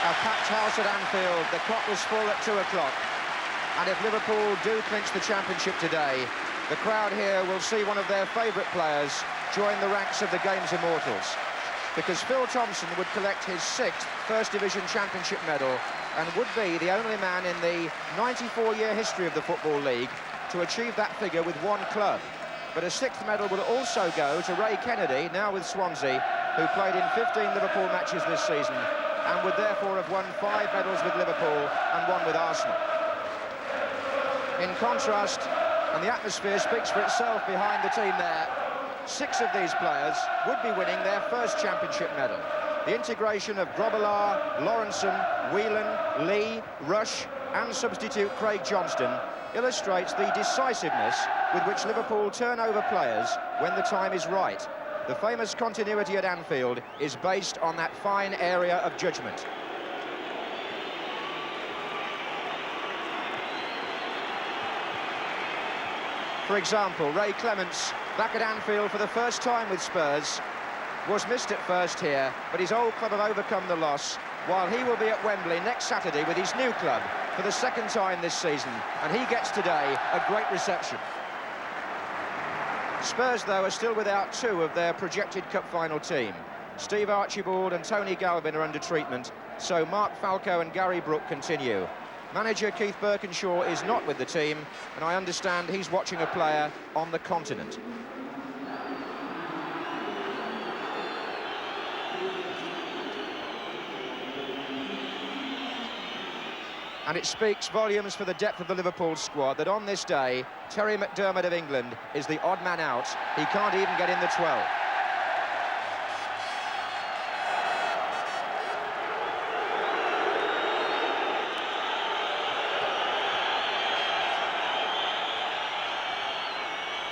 A packed house at Anfield. The clock was full at 2 o'clock. And if Liverpool do clinch the championship today, the crowd here will see one of their favourite players join the ranks of the game's immortals. Because Phil Thompson would collect his 6th First Division Championship medal and would be the only man in the 94-year history of the Football League to achieve that figure with one club. But a 6th medal will also go to Ray Kennedy, now with Swansea, who played in 15 Liverpool matches this season and would therefore have won 5 medals with Liverpool and 1 with Arsenal. In contrast, and the atmosphere speaks for itself behind the team there, 6 of these players would be winning their first championship medal. The integration of Grobbelaar, Lawrenson, Whelan, Lee, Rush and substitute Craig Johnston illustrates the decisiveness with which Liverpool turn over players when the time is right. The famous continuity at Anfield is based on that fine area of judgment. For example, Ray Clements, back at Anfield for the first time with Spurs, was missed at first here, but his old club have overcome the loss, while he will be at Wembley next Saturday with his new club for the 2nd time this season, and he gets today a great reception. Spurs, though, are still without 2 of their projected cup final team. Steve Archibald and Tony Galvin are under treatment, so Mark Falco and Gary Brooke continue. Manager Keith Birkinshaw is not with the team, and I understand he's watching a player on the continent. And it speaks volumes for the depth of the Liverpool squad that on this day, Terry McDermott of England is the odd man out. He can't even get in the 12.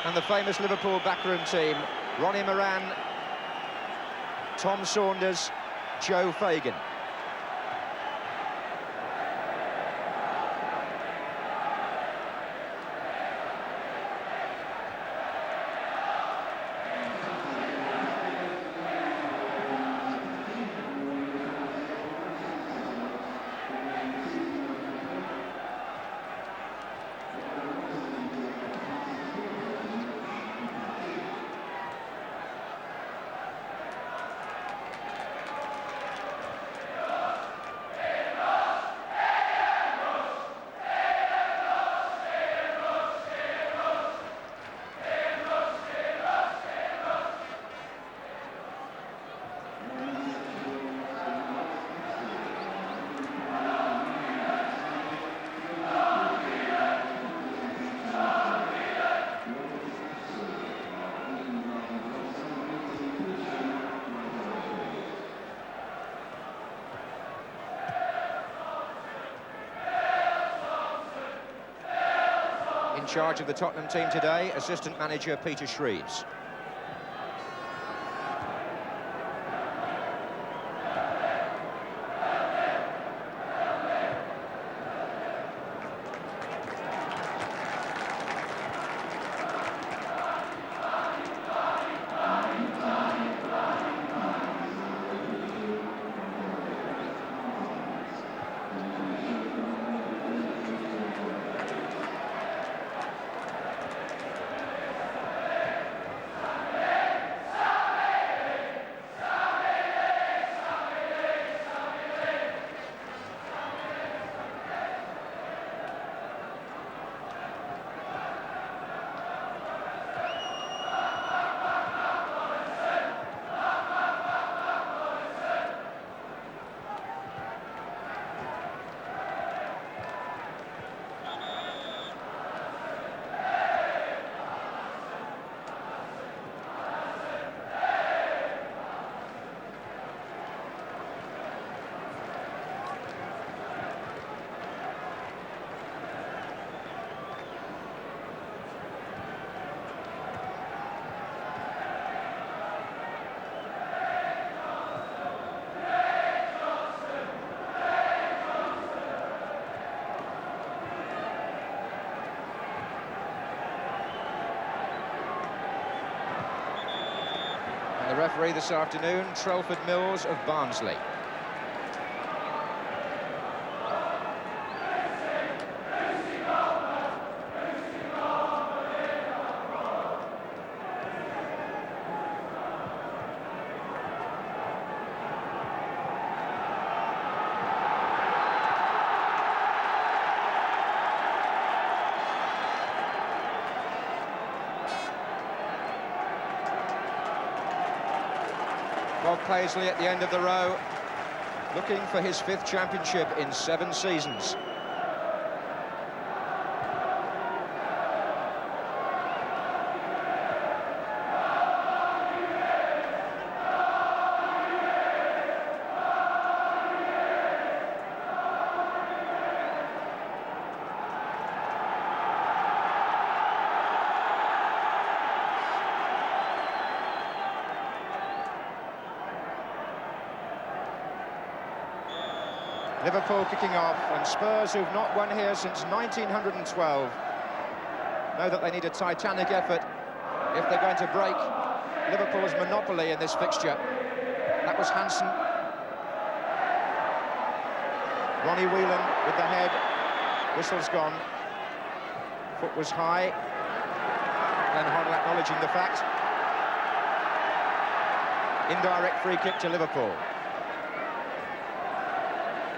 And the famous Liverpool backroom team, Ronnie Moran, Tom Saunders, Joe Fagan. In charge of the Tottenham team today, assistant manager Peter Shreves. The referee this afternoon, Trelford Mills of Barnsley. Paisley at the end of the row, looking for his 5th championship in 7 seasons. Liverpool kicking off, and Spurs, who've not won here since 1912, know that they need a titanic effort if they're going to break Liverpool's monopoly in this fixture. That was Hansen. Ronnie Whelan with the head. Whistle's gone. Foot was high. Glenn Hoddle acknowledging the fact. Indirect free kick to Liverpool.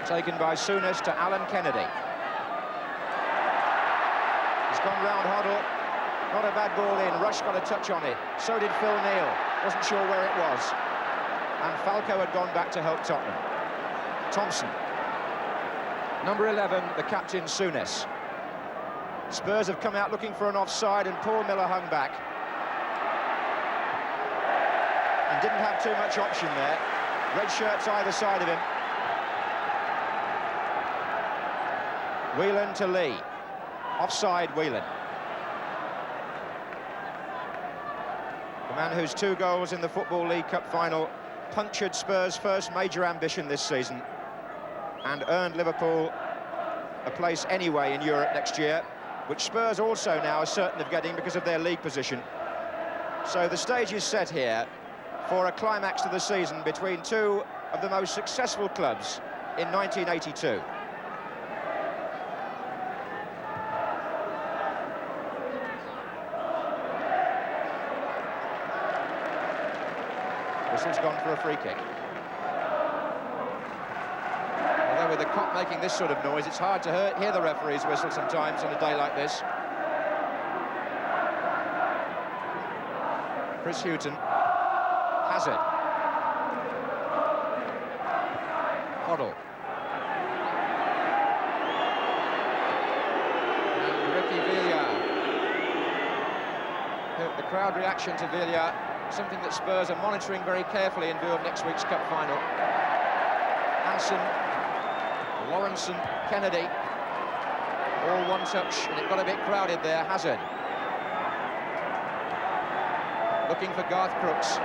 Taken by Souness to Alan Kennedy. He's gone round Hoddle. Not a bad ball in. Rush got a touch on it. So did Phil Neal. Wasn't sure where it was. And Falco had gone back to help Tottenham. Thompson. Number 11, the captain, Souness. Spurs have come out looking for an offside, and Paul Miller hung back. And didn't have too much option there. Red shirts either side of him. Whelan to Lee. Offside, Whelan. The man whose 2 goals in the Football League Cup final punctured Spurs' first major ambition this season and earned Liverpool a place anyway in Europe next year, which Spurs also now are certain of getting because of their league position. So the stage is set here for a climax to the season between 2 of the most successful clubs in 1982. Whistle's gone for a free kick. Although with the cop making this sort of noise, it's hard to hear the referee's whistle sometimes on a day like this. Chris Hughton. Hazard. Hoddle. And Ricky Villar. The crowd reaction to Villar, something that Spurs are monitoring very carefully in view of next week's cup final. Hansen, Lawrenson, Kennedy, all one touch, and it got a bit crowded there. Hazard. Looking for Garth Crooks.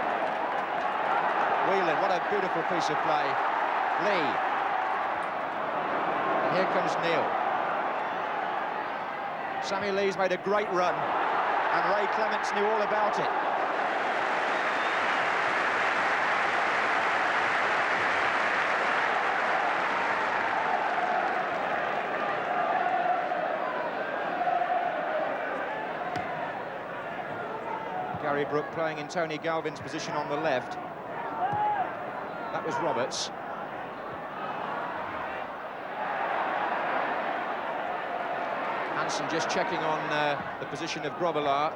Whelan, what a beautiful piece of play. Lee. And here comes Neal. Sammy Lee's made a great run, and Ray Clements knew all about it. Gary Brook playing in Tony Galvin's position on the left. That was Roberts. Hansen just checking on the position of Grobbelaar.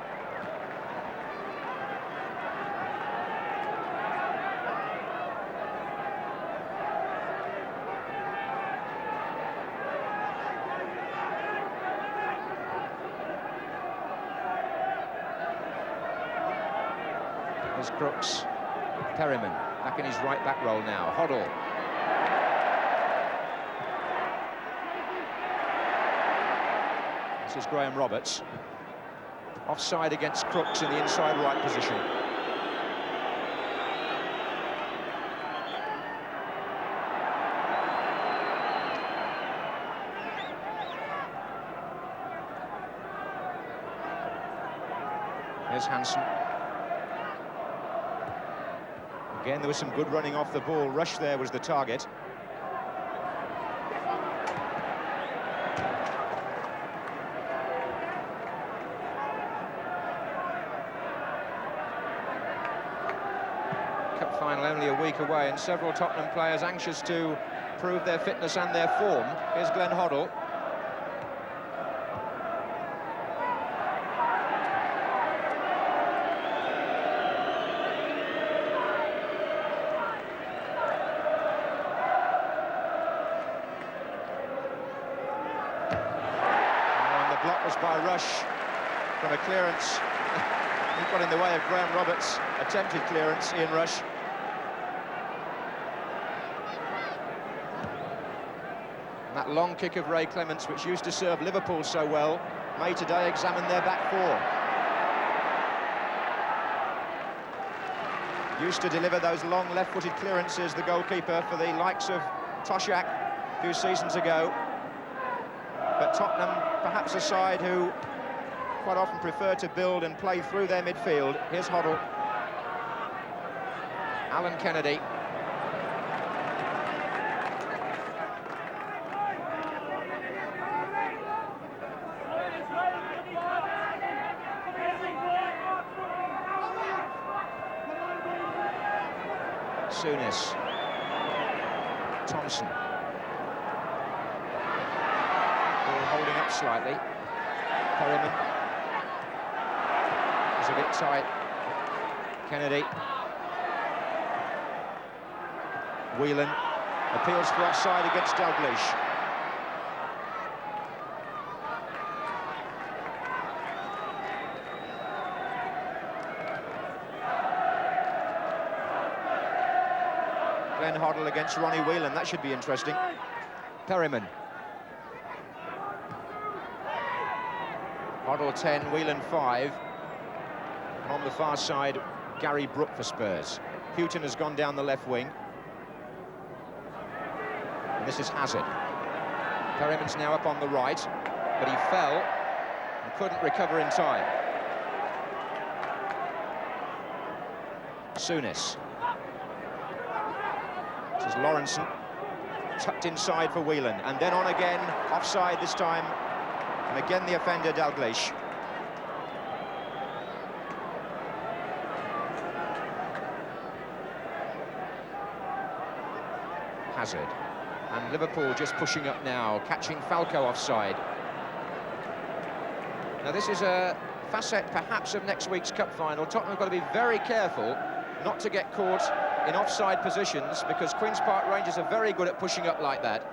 There's Crooks. Perryman back in his right back role now. Hoddle. This is Graham Roberts. Offside against Crooks in the inside right position. Here's Hansen. Again, there was some good running off the ball. Rush there was the target. Cup final only a week away, and several Tottenham players anxious to prove their fitness and their form. Here's Glenn Hoddle. block was by Rush from a clearance. He got in the way of Graham Roberts' attempted clearance, Ian Rush. And that long kick of Ray Clements, which used to serve Liverpool so well, may today examine their back four. Used to deliver those long left-footed clearances, the goalkeeper, for the likes of Toshak a few seasons ago. But Tottenham, perhaps a side who quite often prefer to build and play through their midfield. Here's Hoddle. Alan Kennedy. Souness. Thompson. Ball holding up slightly. Perryman. It's a bit tight. Kennedy. Whelan appeals for offside against Dalglish. Glenn Hoddle against Ronnie Whelan, that should be interesting. Perryman. Hoddle 10, Whelan 5. And on the far side, Gary Brook for Spurs. Houghton has gone down the left wing. And this is Hazard. Perryman's now up on the right, but he fell and couldn't recover in time. Souness. This is Lawrenson, tucked inside for Whelan, and then on again, offside this time, and again the offender, Dalglish. Hazard, and Liverpool just pushing up now, catching Falco offside. Now this is a facet perhaps of next week's cup final. Tottenham have got to be very careful not to get caught in offside positions, because Queen's Park Rangers are very good at pushing up like that.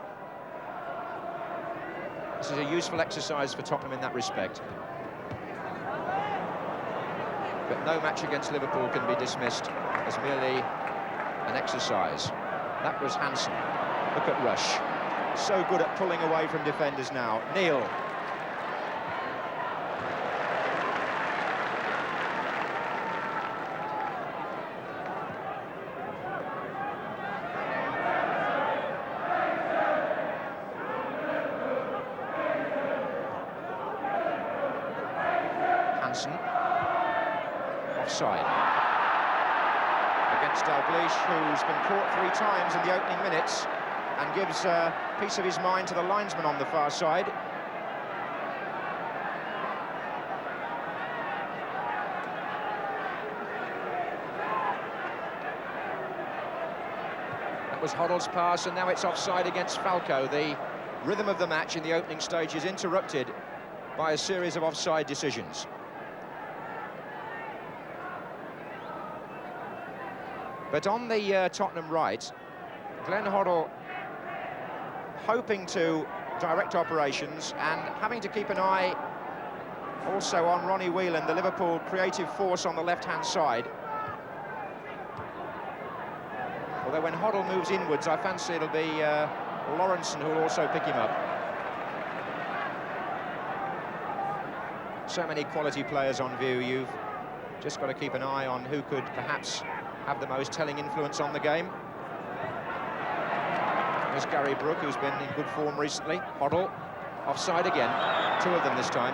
This is a useful exercise for Tottenham in that respect. But no match against Liverpool can be dismissed as merely an exercise. That was Hansen. Look at Rush. So good at pulling away from defenders now. Neil. Offside against Dalglish, who's been caught 3 times in the opening minutes, and gives a piece of his mind to the linesman on the far side. That was Hoddle's pass, and now it's offside against Falco. The rhythm of the match in the opening stage is interrupted by a series of offside decisions. But on the Tottenham right, Glenn Hoddle hoping to direct operations and having to keep an eye also on Ronnie Whelan, the Liverpool creative force on the left-hand side. Although when Hoddle moves inwards, I fancy it'll be Lawrenson who will also pick him up. So many quality players on view, you've just got to keep an eye on who could perhaps have the most telling influence on the game. There's Gary Brook, who's been in good form recently. Hoddle, offside again. 2 of them this time.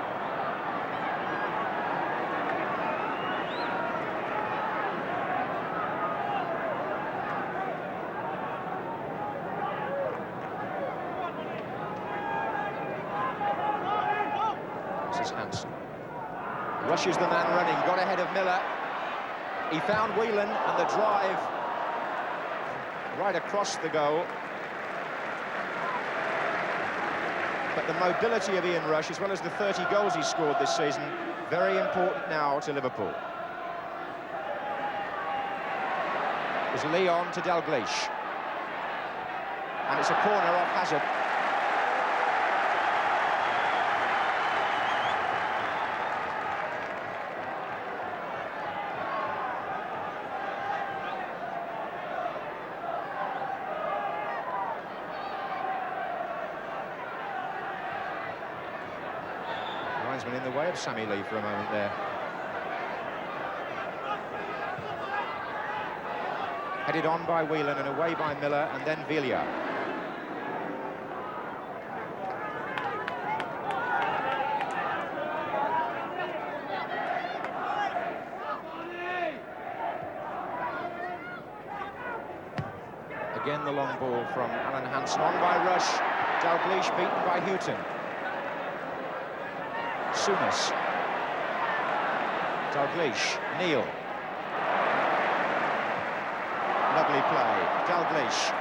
This is Hansen. Rushes the man running, got ahead of Miller. He found Whelan, and the drive right across the goal. But the mobility of Ian Rush, as well as the 30 goals he's scored this season, very important now to Liverpool. It's Leon to Dalglish. And it's a corner off Hazard. linesman in the way of Sammy Lee for a moment there. Headed on by Whelan and away by Miller, and then Villa. Again the long ball from Alan Hansen, on by Rush. Dalglish beaten by Houghton. Souness. Dalglish, Neil. Lovely play, Dalglish.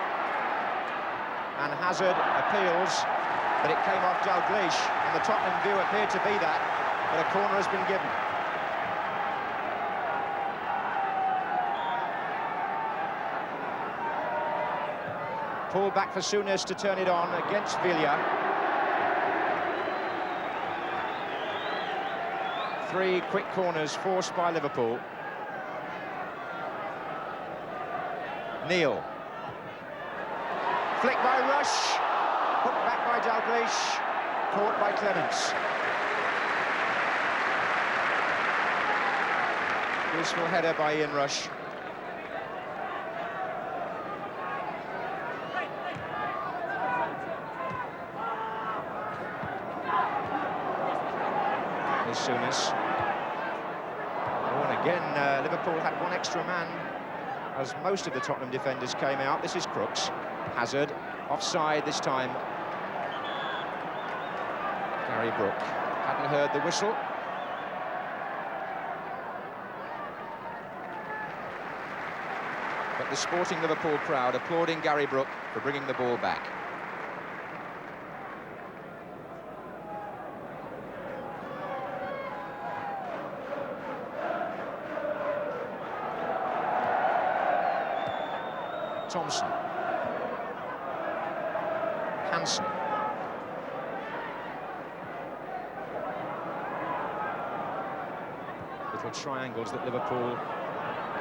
And Hazard appeals, but it came off Dalglish, and the Tottenham view appeared to be that, but a corner has been given. Pull back for Souness to turn it on against Villa. 3 quick corners forced by Liverpool. Neil. Flick by Rush. Hooked back by Dalglish. Caught by Clements. Useful header by Ian Rush. Here's Souness. Oh, and again, Liverpool had one extra man as most of the Tottenham defenders came out. This is Crooks. Hazard, offside this time. Gary Brook hadn't heard the whistle. But the sporting Liverpool crowd applauding Gary Brook for bringing the ball back. Thompson. Hansen. Little triangles that Liverpool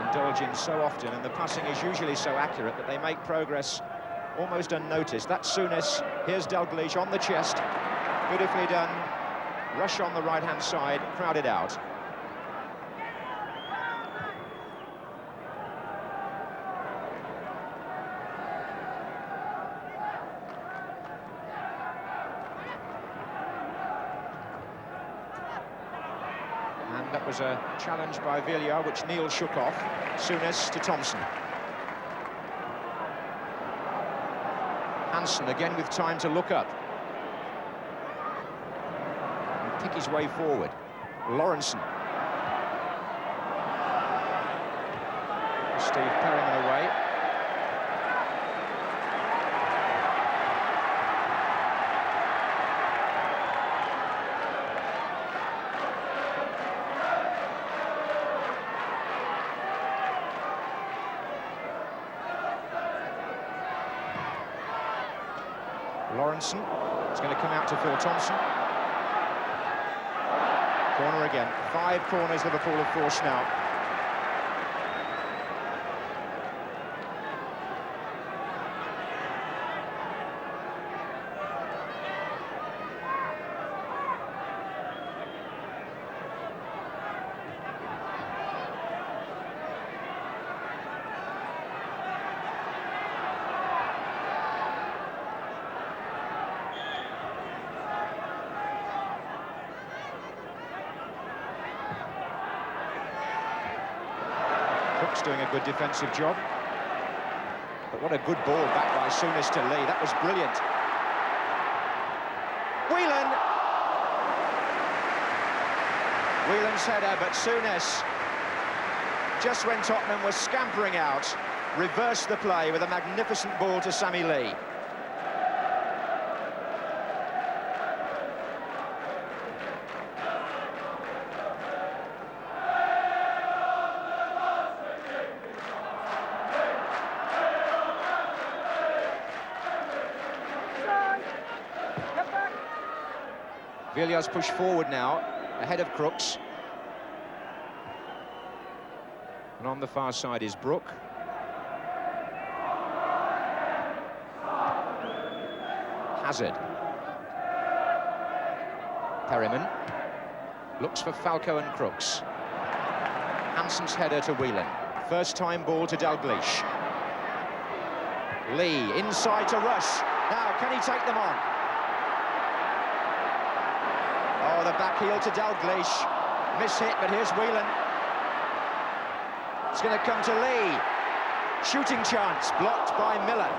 indulge in so often, and the passing is usually so accurate that they make progress almost unnoticed. That's Souness. Here's Dalglish on the chest. Beautifully done. Rush on the right-hand side, crowded out. That was a challenge by Villa, which Neil shook off. Souness to Thompson. Hansen again with time to look up and pick his way forward. Lawrenson. Steve Perryman away. Lawrenson is going to come out to Phil Thompson. Corner again. 5 corners Liverpool have forced now. Cook's doing a good defensive job. But what a good ball back by Souness to Lee. That was brilliant. Whelan's header, but Souness, just when Tottenham was scampering out, reversed the play with a magnificent ball to Sammy Lee. Villa's pushed forward now, ahead of Crooks. And on the far side is Brook. Hazard. Perryman. Looks for Falco and Crooks. Hansen's header to Whelan. First time ball to Dalglish. Lee inside to Rush. Now, can he take them on? Oh, the back heel to Dalglish. Miss-hit, but here's Whelan. It's going to come to Lee. Shooting chance, blocked by Miller.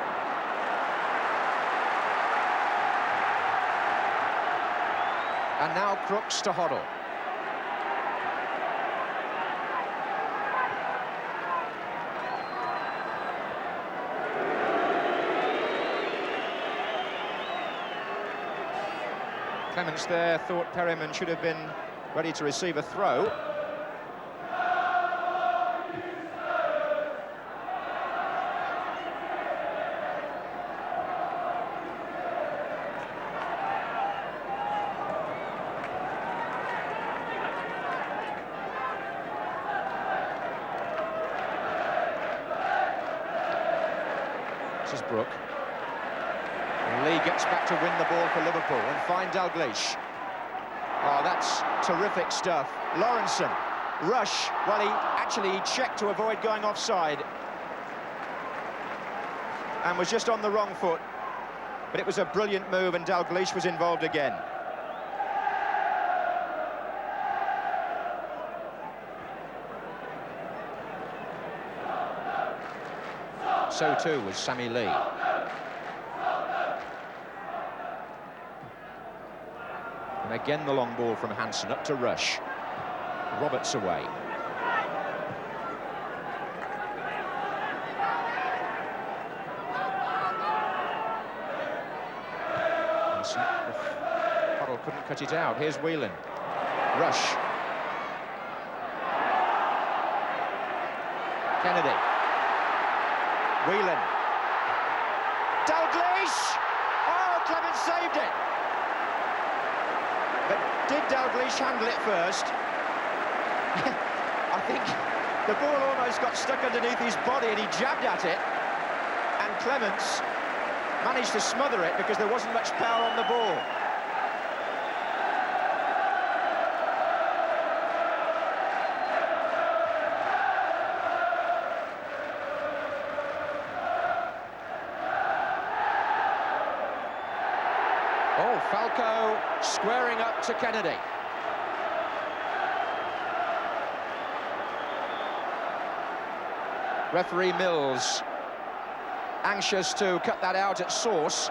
And now Crooks to Hoddle. Clements there thought Perryman should have been ready to receive a throw. This is Brook. And Lee gets back to win the ball for Liverpool and find Dalglish. Oh, that's terrific stuff. Lawrenson, Rush, well, he actually checked to avoid going offside and was just on the wrong foot, but it was a brilliant move and Dalglish was involved again. So too was Sammy Lee. And again the long ball from Hansen up to Rush. Roberts away. Hansen, Hoddle couldn't cut it out. Here's Whelan. Rush. Kennedy. Whelan. Dalglish! Oh, Clements saved it! But did Dalglish handle it first? I think the ball almost got stuck underneath his body and he jabbed at it. And Clements managed to smother it because there wasn't much power on the ball. Oh, Falco squaring up to Kennedy. Referee Mills anxious to cut that out at source.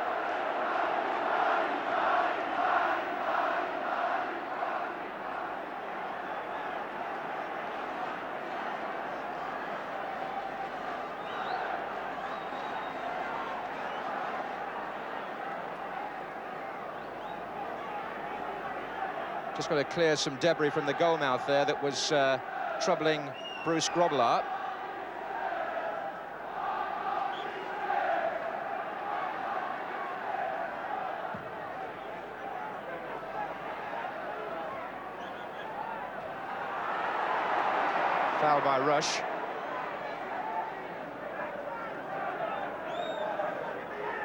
Just got to clear some debris from the goalmouth there that was troubling Bruce Grobbelaar. Foul by Rush.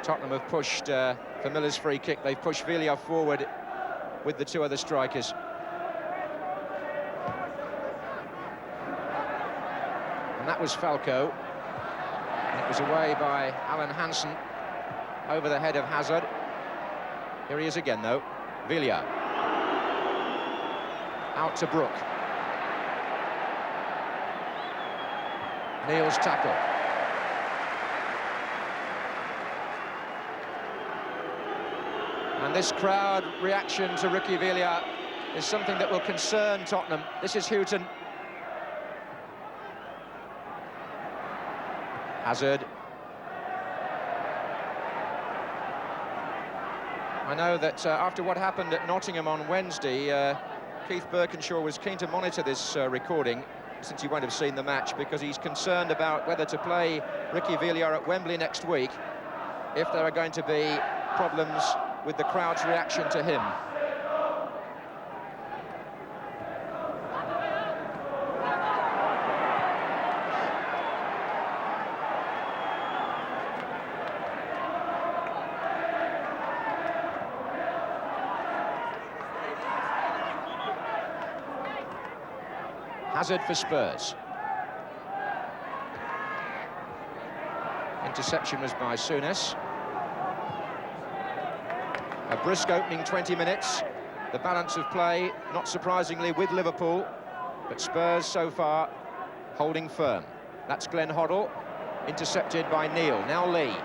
Tottenham have pushed, for Miller's free kick, they've pushed Villiers forward with the two other strikers. And that was Falco. And it was away by Alan Hansen over the head of Hazard. Here he is again, though. Villiers. Out to Brook. Neal's tackle. And this crowd reaction to Ricky Villiers is something that will concern Tottenham. This is Houghton. Hazard. I know that after what happened at Nottingham on Wednesday, Keith Birkinshaw was keen to monitor this recording, since you won't have seen the match, because he's concerned about whether to play Ricky Villiers at Wembley next week if there are going to be problems with the crowd's reaction to him. Hazard for Spurs. Interception was by Souness. A brisk opening 20 minutes. The balance of play, not surprisingly, with Liverpool, but Spurs so far holding firm. That's Glenn Hoddle, intercepted by Neil. Now Lee.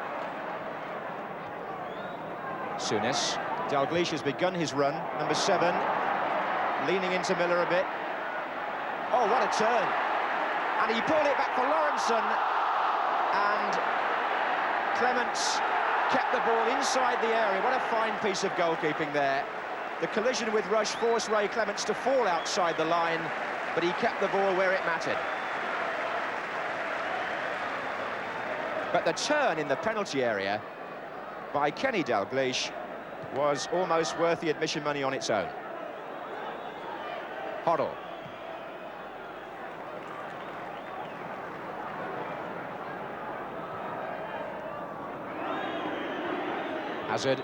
Souness. Dalglish has begun his run. Number 7, leaning into Miller a bit. Oh, what a turn! And he pulled it back for Lawrenson, and Clements kept the ball inside the area. What a fine piece of goalkeeping there. The collision with Rush forced Ray Clements to fall outside the line, but he kept the ball where it mattered. But the turn in the penalty area by Kenny Dalglish was almost worth the admission money on its own. Hoddle. Hazard.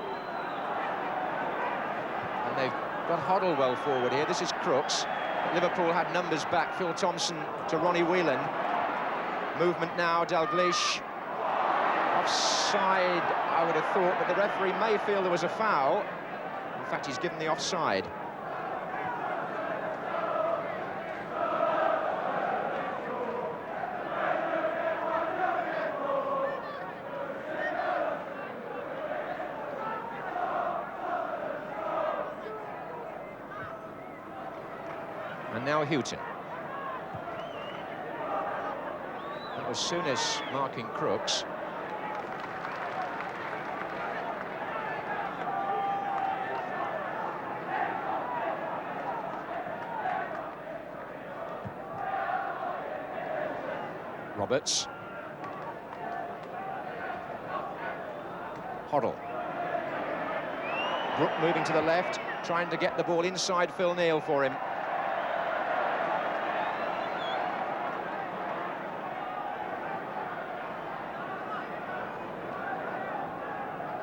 And they've got Hoddle well forward here. This is Crooks. Liverpool had numbers back. Phil Thompson to Ronnie Whelan. Movement now, Dalglish. Offside, I would have thought, but the referee may feel there was a foul. In fact, he's given the offside. And now Houghton. That was Souness marking Crooks. Roberts. Hoddle. Brook moving to the left, trying to get the ball inside Phil Neal for him.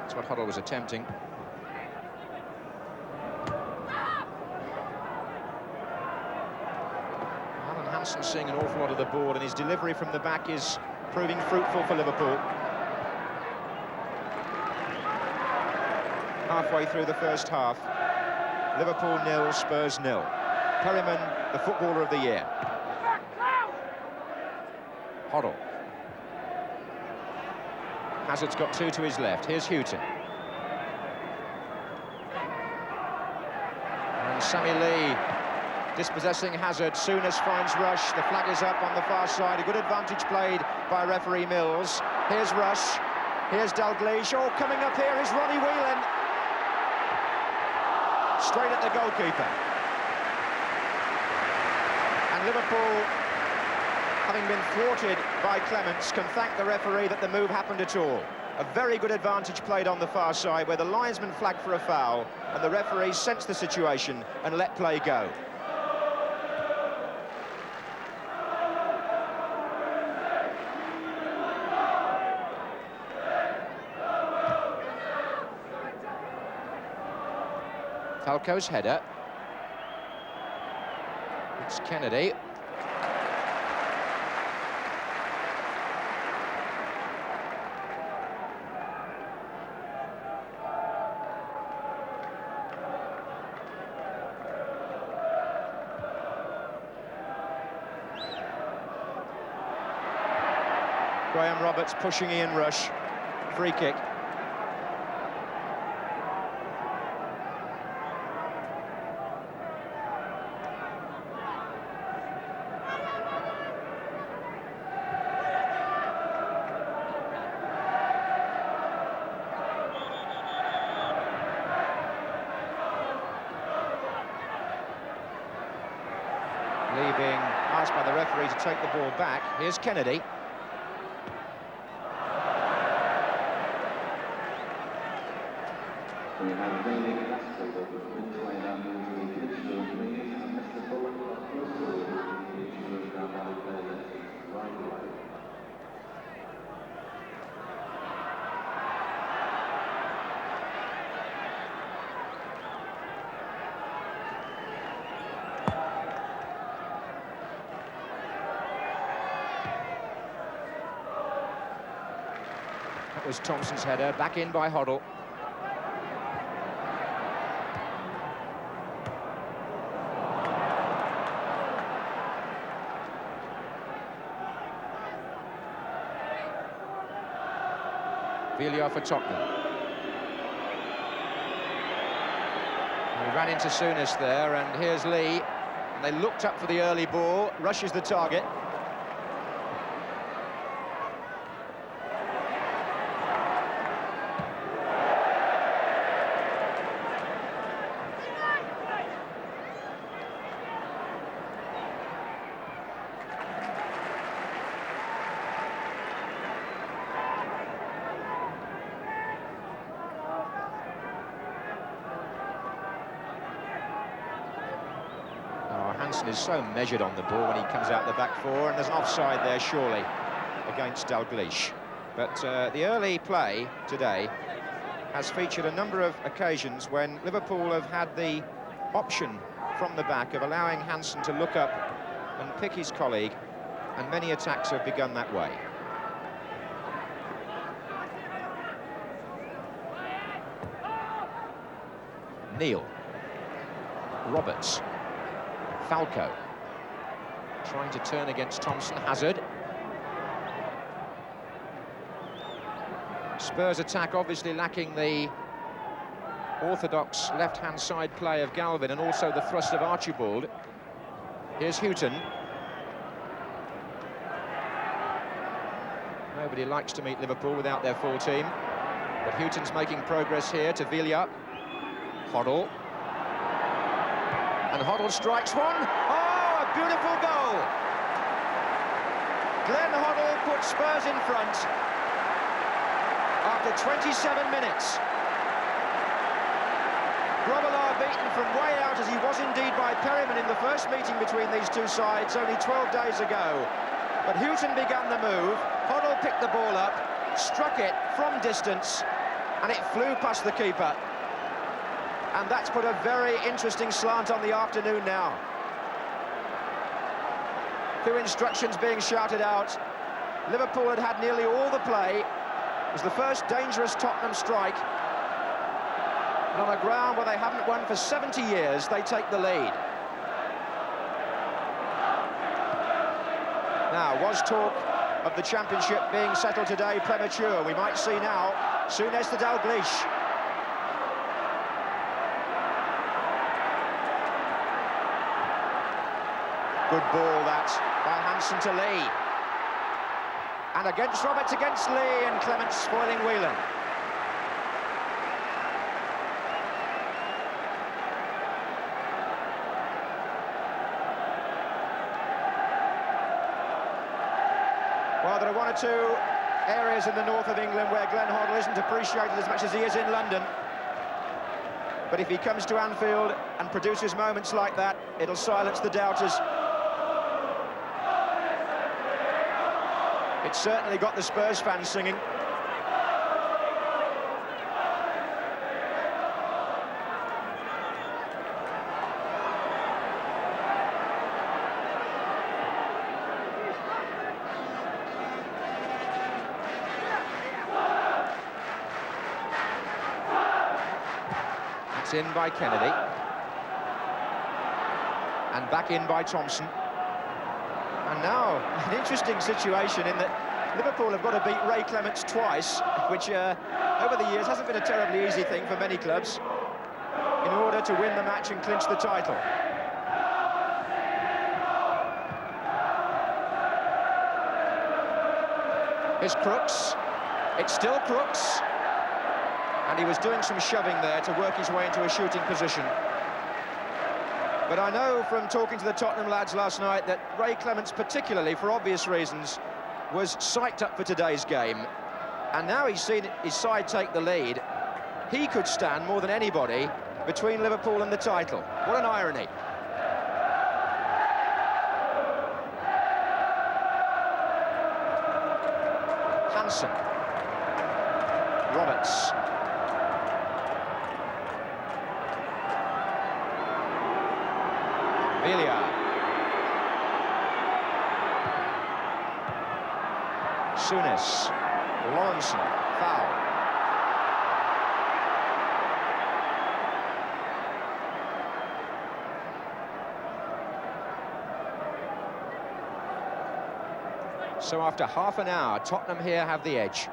That's what Hoddle was attempting. Seeing an awful lot of the ball, and his delivery from the back is proving fruitful for Liverpool. Halfway through the first half, Liverpool 0, Spurs 0. Perryman, the footballer of the year. Hoddle. Hazard's got 2 to his left. Here's Houghton. And Sammy Lee dispossessing Hazard. Souness finds Rush. The flag is up on the far side. A good advantage played by referee Mills. Here's Rush. Here's Dalglish. Oh, coming up here is Ronnie Whelan. Straight at the goalkeeper. And Liverpool, having been thwarted by Clements, can thank the referee that the move happened at all. A very good advantage played on the far side, where the linesman flagged for a foul, and the referee sensed the situation and let play go. Falco's header. It's Kennedy. Graham Roberts pushing Ian Rush. Free kick. Lee being asked by the referee to take the ball back. Here's Kennedy. That was Thompson's header, back in by Hoddle. Villiers for Tottenham. He ran into Souness there, and here's Lee. And they looked up for the early ball, rushes the target. Hansen is so measured on the ball when he comes out the back four, and there's an offside there, surely, against Dalglish. But the early play today has featured a number of occasions when Liverpool have had the option from the back of allowing Hansen to look up and pick his colleague, and many attacks have begun that way. Neal. Roberts. Falco trying to turn against Thompson. Hazard. Spurs attack obviously lacking the orthodox left-hand side play of Galvin and also the thrust of Archibald. Here's Houghton. Nobody likes to meet Liverpool without their full team, but Houghton's making progress here to Villiers. Hoddle. And Hoddle strikes one. Oh, a beautiful goal! Glenn Hoddle puts Spurs in front after 27 minutes. Grobbelaar beaten from way out, as he was indeed by Perryman in the first meeting between these two sides only 12 days ago. But Houghton began the move. Hoddle picked the ball up, struck it from distance, and it flew past the keeper. And that's put a very interesting slant on the afternoon now. Two instructions being shouted out. Liverpool had had nearly all the play. It was the first dangerous Tottenham strike. And on a ground where they haven't won for 70 years, they take the lead. Now, was talk of the championship being settled today premature? We might see now. Souness to Dalglish. Good ball, that, by Hansen to Lee. And against Roberts, against Lee, and Clement spoiling Whelan. Well, there are one or two areas in the north of England where Glenn Hoddle isn't appreciated as much as he is in London. But if he comes to Anfield and produces moments like that, it'll silence the doubters. It's certainly got the Spurs fans singing. It's in by Kennedy. And back in by Thompson. And now, an interesting situation in that Liverpool have got to beat Ray Clements twice, which over the years hasn't been a terribly easy thing for many clubs, in order to win the match and clinch the title. Here's Crooks. It's still Crooks. And he was doing some shoving there to work his way into a shooting position. But I know from talking to the Tottenham lads last night that Ray Clements, particularly for obvious reasons, was psyched up for today's game. And now he's seen his side take the lead. He could stand more than anybody between Liverpool and the title. What an irony. Hansen. Roberts. Villiers. Souness. Lawrence, foul. So after half an hour, Tottenham here have the edge.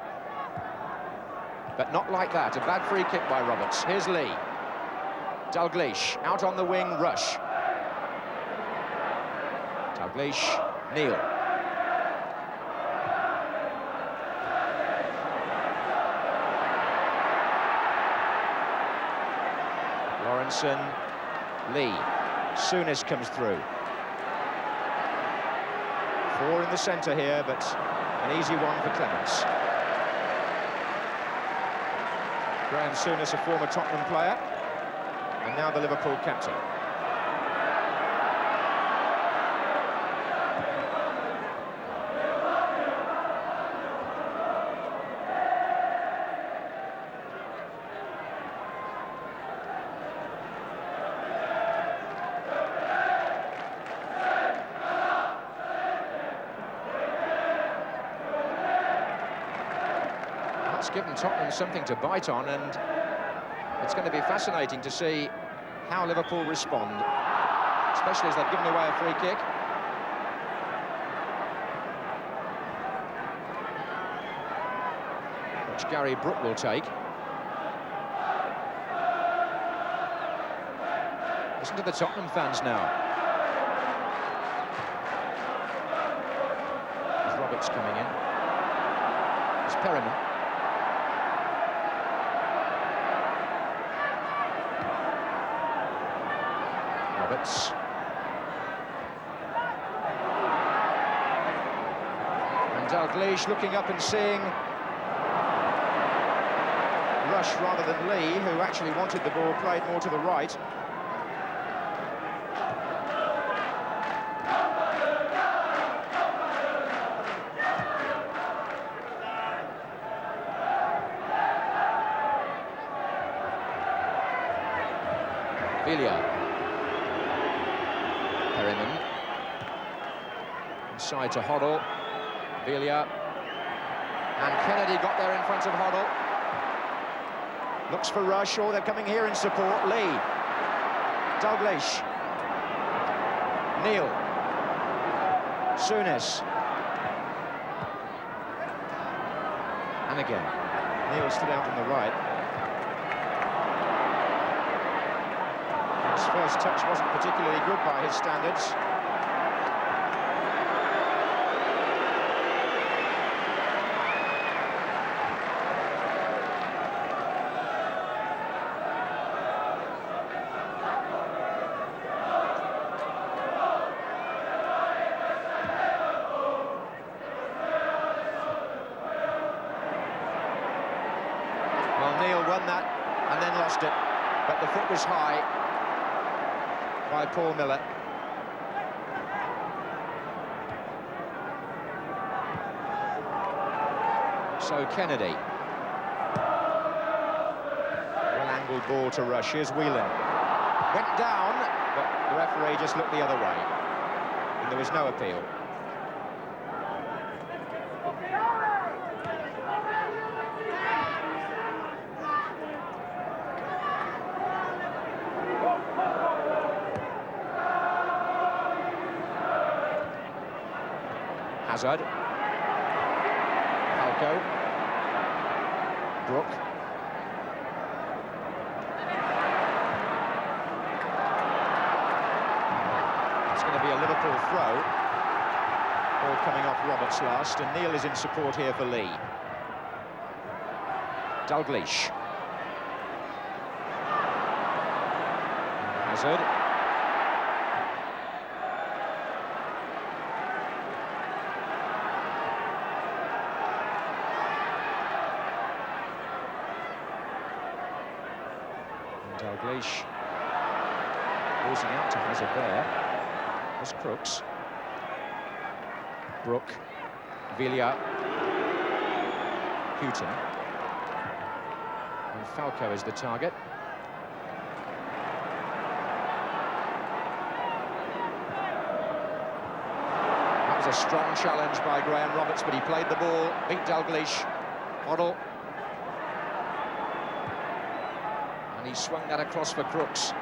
But not like that. A bad free kick by Roberts. Here's Lee. Dalglish out on the wing, Rush. Dalglish, Neil. Lawrenson, Lee. Souness comes through. 4 in the centre here, but an easy one for Clements. Graham Souness, a former Tottenham player, and now the Liverpool captain. That's given Tottenham something to bite on, and it's going to be fascinating to see how Liverpool respond, especially as they've given away a free kick. Which Gary Brook will take. Listen to the Tottenham fans now. There's Roberts coming in. It's Perryman. Roberts. And Dalglish looking up and seeing Rush rather than Lee, who actually wanted the ball played more to the right. Villa. Perryman. Inside to Hoddle. Villa. And Kennedy got there in front of Hoddle. Looks for Rush. Oh, they're coming here in support. Lee. Dalglish. Neil. Souness. And again. Neil stood out on the right. His first touch wasn't particularly good by his standards. Well, Neil won that and then lost it, but the foot was high by Paul Miller. So Kennedy. Well-angled ball to Rush. Here's Whelan. Went down, but the referee just looked the other way. And there was no appeal. Hazard. Falco. Brook. It's going to be a Liverpool throw. Ball coming off Roberts last, and Neil is in support here for Lee. Dalglish. Hazard. Dalglish losing out to Hazard there. There's Crooks. Brook. Villa. Houghton. And Falco is the target. That was a strong challenge by Graham Roberts, but he played the ball, beat Dalglish, Hoddle. And he swung that across for Crooks.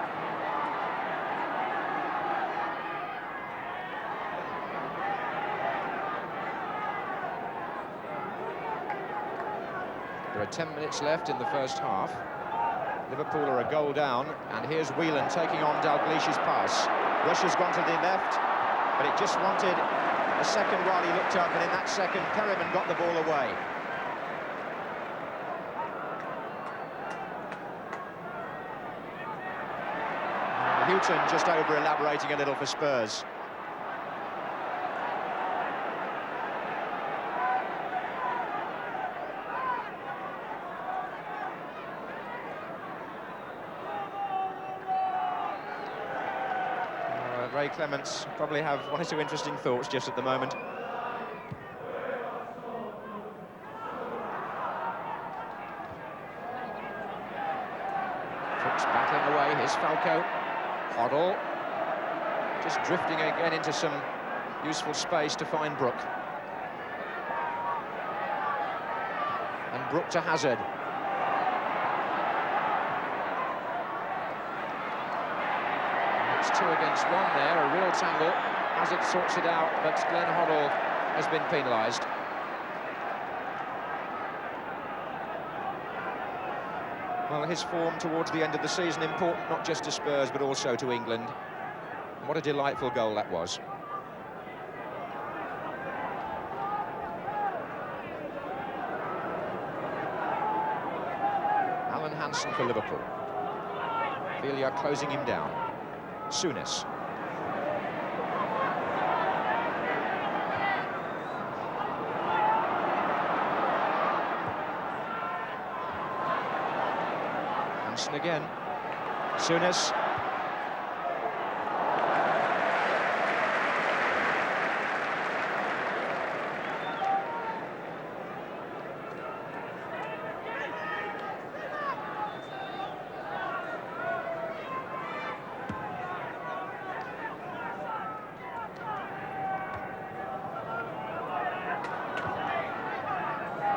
There are 10 minutes left in the first half. Liverpool are a goal down, and here's Whelan taking on Dalglish's pass. Rush has gone to the left, but it just wanted a second while he looked up, and in that second, Perryman got the ball away. Houghton just over-elaborating a little for Spurs. Ray Clements probably have one or two interesting thoughts just at the moment. Crooks battling away, here's Falco. Hoddle, just drifting again into some useful space to find Brook. And Brook to Hazard. It's 2 against 1 there, a real tangle. Hazard sorts it out, but Glenn Hoddle has been penalised. Well, his form towards the end of the season important not just to Spurs but also to England. And what a delightful goal that was. Alan Hansen for Liverpool. Velia closing him down. Souness. Hansen again. Souness.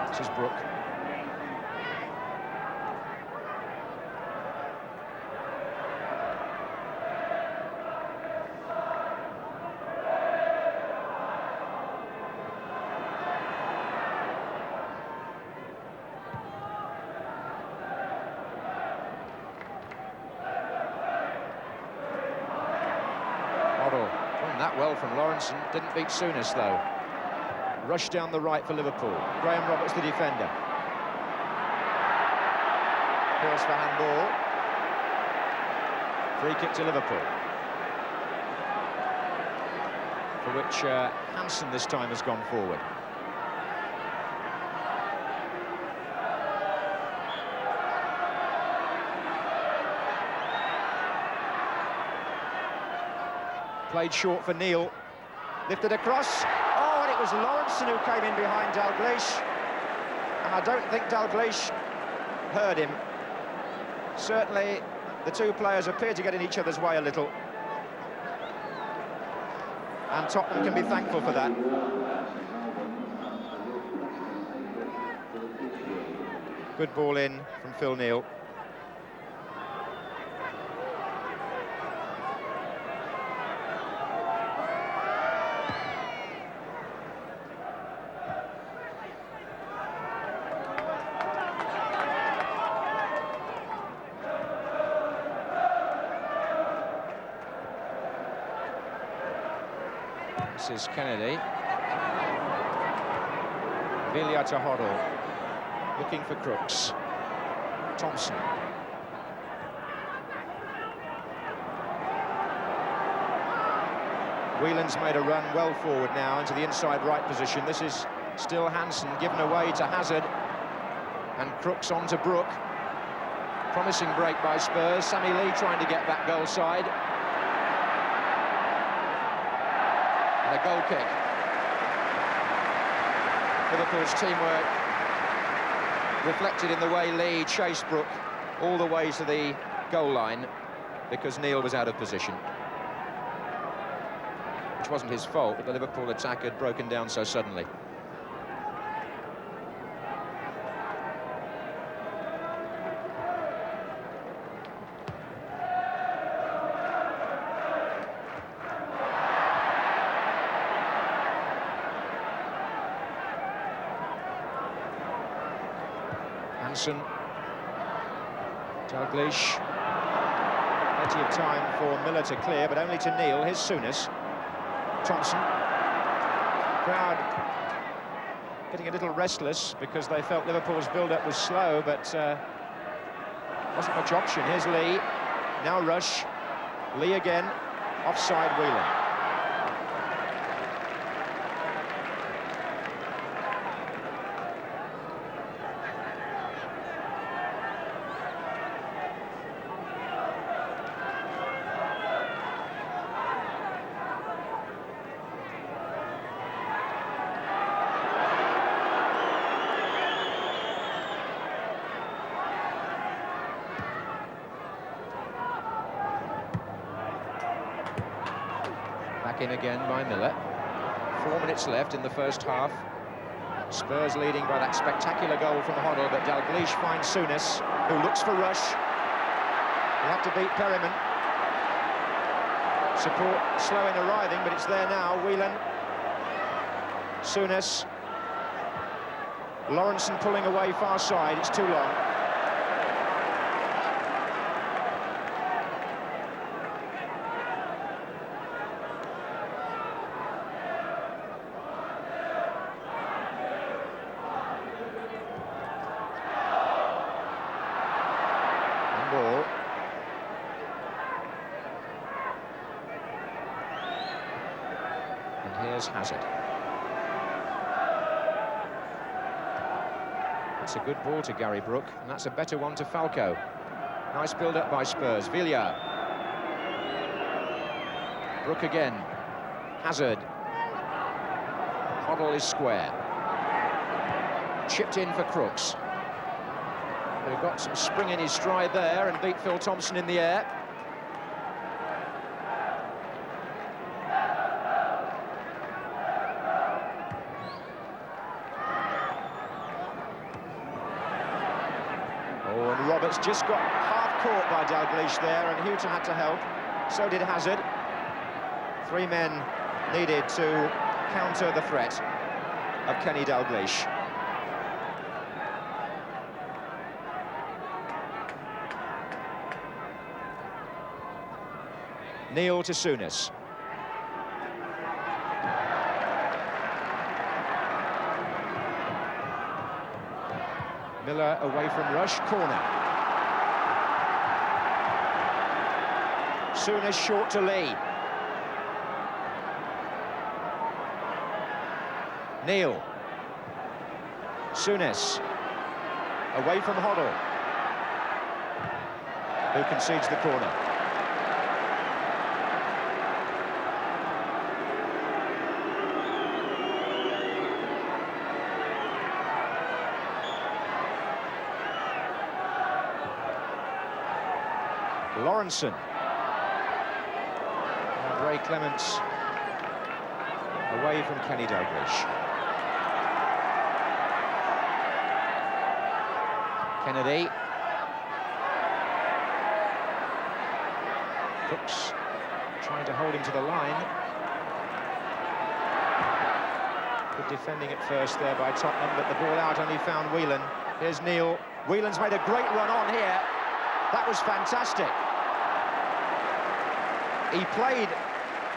This is Brook. Hoddle, done that well from Lawrenson, didn't beat Souness though. Rush down the right for Liverpool. Graham Roberts, the defender. Pause for handball. Free kick to Liverpool. For which Hansen this time has gone forward. Played short for Neil. Lifted across. Oh, and it was Lawrenson who came in behind Dalglish. And I don't think Dalglish heard him. Certainly, the two players appear to get in each other's way a little. And Tottenham can be thankful for that. Good ball in from Phil Neal. This is Kennedy. Velia to Hoddle. Looking for Crooks. Thompson. Whelan's made a run well forward now into the inside right position. This is still Hansen, given away to Hazard. And Crooks on to Brook. Promising break by Spurs. Sammy Lee trying to get that goal side. And a goal kick. Liverpool's teamwork reflected in the way Lee chased Brook all the way to the goal line because Neil was out of position. Which wasn't his fault, but the Liverpool attack had broken down so suddenly. Hansen. Dalglish. Plenty of time for Miller to clear, but only to Neil. Here's Souness. Thompson. Crowd getting a little restless because they felt Liverpool's build-up was slow, but wasn't much option. Here's Lee. Now Rush. Lee again. Offside Whelan. Back in again by Miller. 4 minutes left in the first half. Spurs leading by that spectacular goal from Hoddle, but Dalglish finds Souness, who looks for Rush. He'll have to beat Perryman. Support slow in arriving, but it's there now. Whelan. Souness. Lawrenson pulling away far side. It's too long. Ball. And here's Hazard. That's a good ball to Gary Brook, and that's a better one to Falco. Nice build-up by Spurs. Villar. Brook again. Hazard. Hoddle is square. Chipped in for Crooks. Who got some spring in his stride there and beat Phil Thompson in the air. Oh, and Roberts just got half caught by Dalglish there, and Houghton had to help. So did Hazard. 3 men needed to counter the threat of Kenny Dalglish. Neil to Souness. Miller away from Rush, corner. Souness short to Lee. Neil. Souness. Away from Hoddle, who concedes the corner. Lawrenson. And Ray Clements away from Kenny Dalglish. Kennedy. Crooks trying to hold him to the line. Good defending at first there by Tottenham, but the ball out only found Whelan. Here's Neil. Whelan's made a great run on here. That was fantastic. He played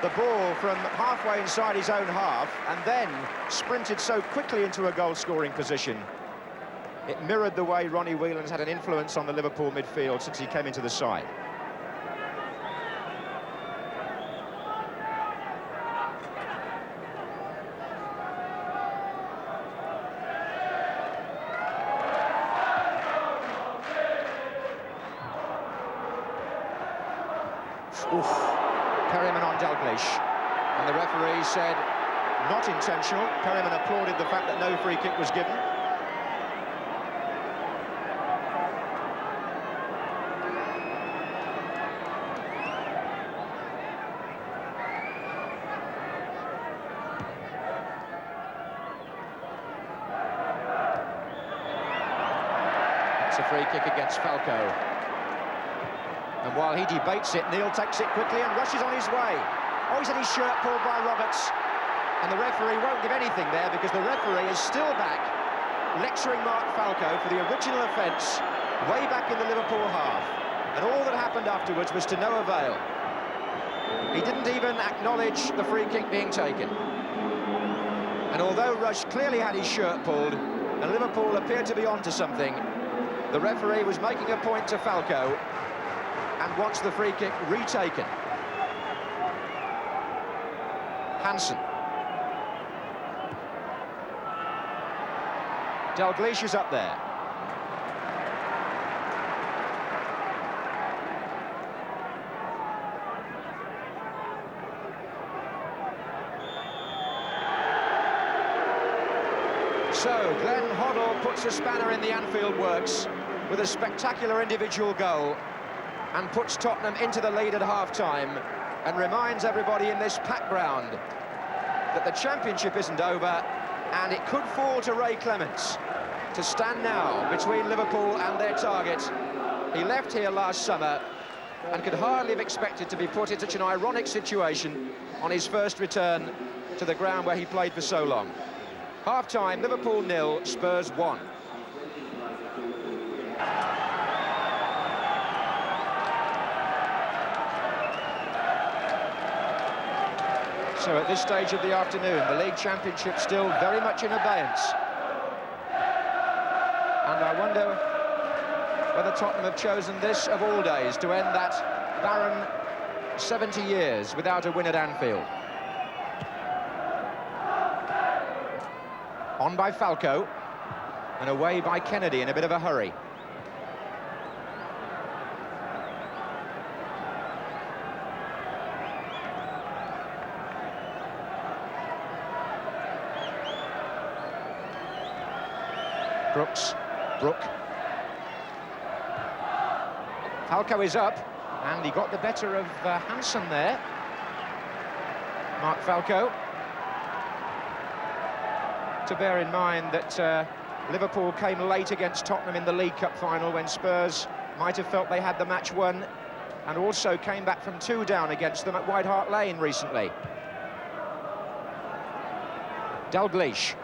the ball from halfway inside his own half and then sprinted so quickly into a goal-scoring position. It mirrored the way Ronnie Whelan's had an influence on the Liverpool midfield since he came into the side. Oof. Perryman on Dalglish, and the referee said not intentional. Perryman applauded the fact that no free kick was given. It's a free kick against Falco. And while he debates it, Neil takes it quickly and rushes on his way. Oh, he's had his shirt pulled by Roberts. And the referee won't give anything there because the referee is still back lecturing Mark Falco for the original offence way back in the Liverpool half. And all that happened afterwards was to no avail. He didn't even acknowledge the free kick being taken. And although Rush clearly had his shirt pulled, and Liverpool appeared to be onto something, the referee was making a point to Falco and wants the free kick retaken. Hansen. Dalglish is up there. So, Glenn Hoddle puts a spanner in the Anfield works with a spectacular individual goal and puts Tottenham into the lead at half-time and reminds everybody in this packed ground that the Championship isn't over and it could fall to Ray Clemence to stand now between Liverpool and their target. He left here last summer and could hardly have expected to be put in such an ironic situation on his first return to the ground where he played for so long. Half-time, Liverpool 0, Spurs 1. So at this stage of the afternoon, the League Championship still very much in abeyance. And I wonder whether Tottenham have chosen this of all days to end that barren 70 years without a win at Anfield. On by Falco, and away by Kennedy in a bit of a hurry. Brook. Falco is up, and he got the better of Hansen there. Mark Falco. To bear in mind that Liverpool came late against Tottenham in the League Cup final when Spurs might have felt they had the match won, and also came back from 2 down against them at White Hart Lane recently. Dalglish.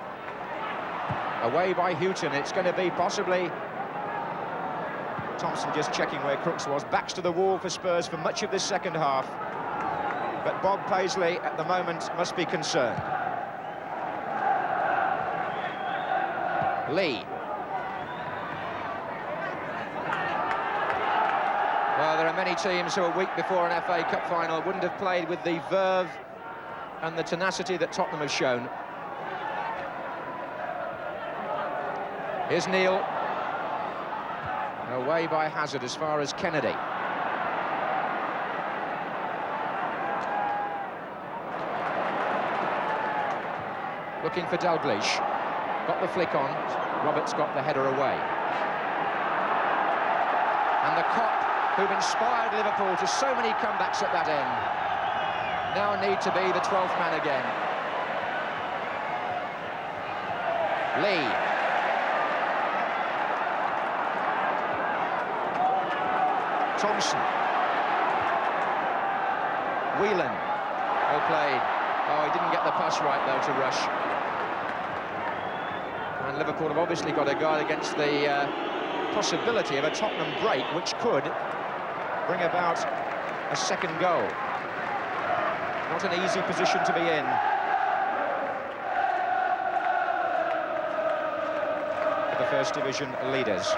Away by Houghton. It's going to be possibly... Thompson just checking where Crooks was. Backs to the wall for Spurs for much of this second half. But Bob Paisley at the moment must be concerned. Lee. Well, there are many teams who a week before an FA Cup final wouldn't have played with the verve and the tenacity that Tottenham has shown. Here's Neil. Away by Hazard as far as Kennedy. Looking for Dalglish. Got the flick on. Roberts got the header away. And the cop who inspired Liverpool to so many comebacks at that end now need to be the 12th man again. Lee. Thompson. Whelan. Well played. Oh, he didn't get the pass right, though, to Rush. And Liverpool have obviously got a guard against the possibility of a Tottenham break, which could bring about a second goal. Not an easy position to be in. For the First Division leaders.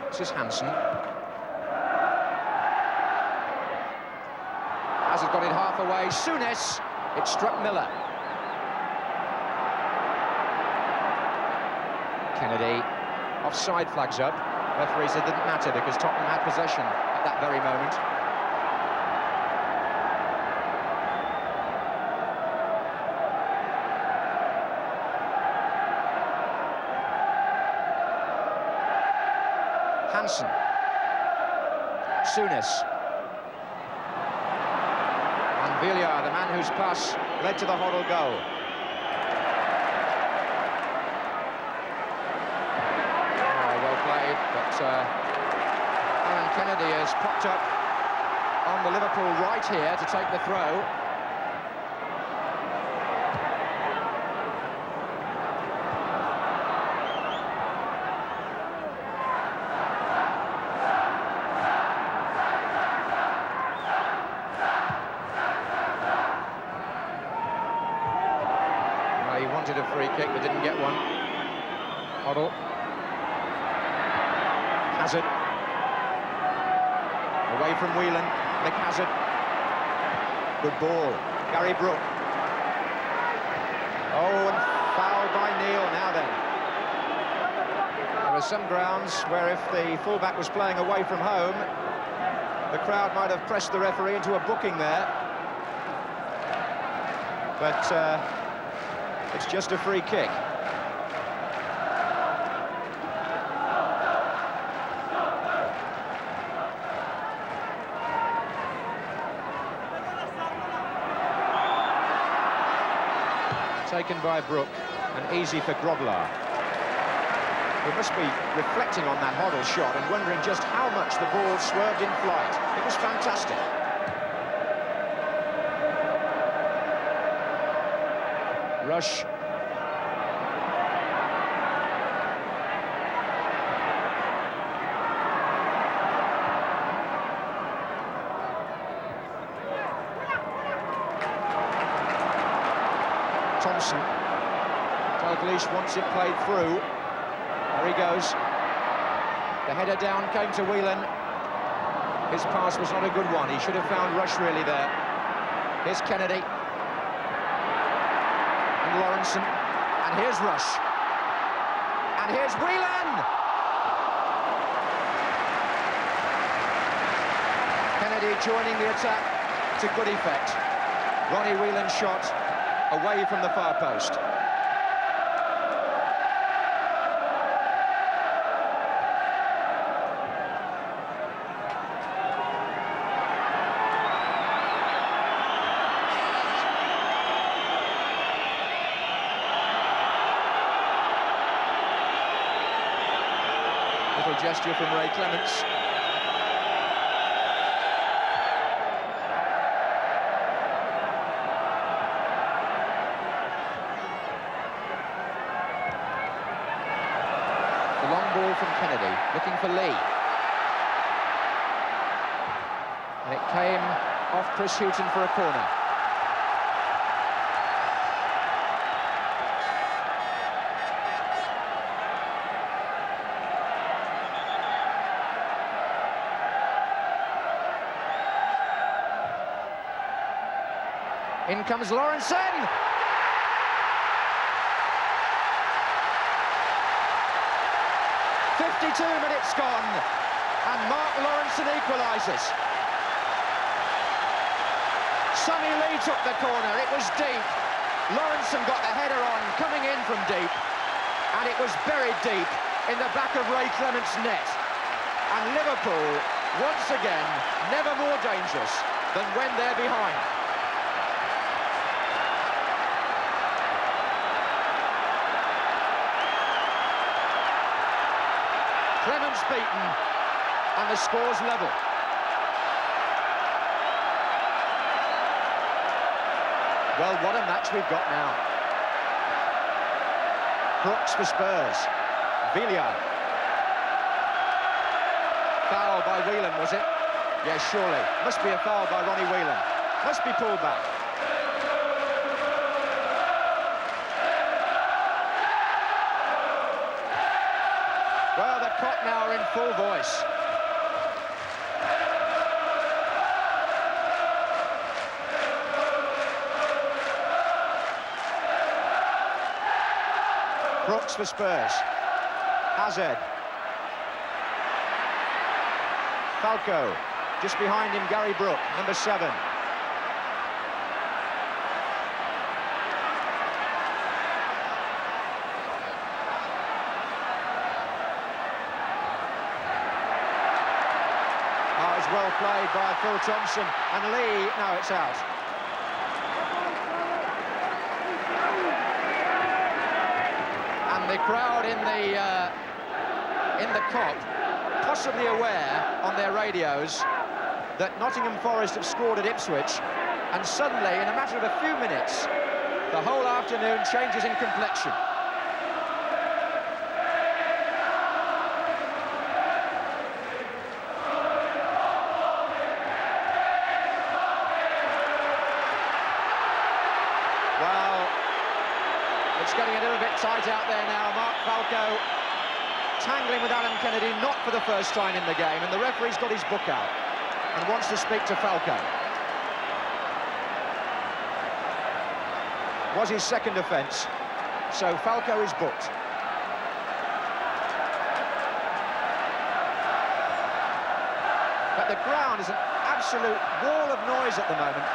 This is Hansen. Hazard got it half away. Souness. It struck Miller. Kennedy. Offside flags up. Referee said it didn't matter because Tottenham had possession at that very moment. Hansen. Souness. And Villar, the man whose pass led to the Hoddle goal. Oh, well played, but Alan Kennedy has popped up on the Liverpool right here to take the throw. free kick but didn't get one. Hoddle. Hazard. Away from Whelan. Nick Hazard. Good ball. Gary Brook. Oh, and foul by Neil now then. There are some grounds where if the fullback was playing away from home, the crowd might have pressed the referee into a booking there. But it's just a free kick. Taken by Brook, and easy for Grobler. We must be reflecting on that Hoddle shot and wondering just how much the ball swerved in flight. It was fantastic. Rush. Thompson. Dalglish wants it played through. There he goes. The header down came to Whelan. His pass was not a good one. He should have found Rush really there. Here's Kennedy. And Lawrenson. And here's Rush. And here's Whelan! Kennedy joining the attack to good effect. Ronnie Whelan's shot away from the far post. Little gesture from Ray Clements. The long ball from Kennedy, looking for Lee. And it came off Chris Hughton for a corner. In comes Lawrenson! 52 minutes gone, and Mark Lawrenson equalises. Sonny Lee took the corner, it was deep. Lawrenson got the header on, coming in from deep, and it was buried deep in the back of Ray Clements' net. And Liverpool, once again, never more dangerous than when they're behind. Clements beaten, and the score's level. Well, what a match we've got now. Crooks for Spurs. Villiers. Foul by Whelan, was it? Yes, surely. Must be a foul by Ronnie Whelan. Must be pulled back. Well, the cop now are in full voice. Brooks for Spurs. Hazard. Falco. Just behind him, Gary Brook, number 7. Well played by Phil Thompson, and Lee, no, it's out. And the crowd in the Kop, possibly aware on their radios that Nottingham Forest have scored at Ipswich, and suddenly, in a matter of a few minutes, the whole afternoon changes in complexion. It's getting a little tangling with Alan Kennedy, not for the first time in the game, and the referee's got his book out and wants to speak to Falco. Was his second offence, so Falco is booked. But the ground is an absolute wall of noise at the moment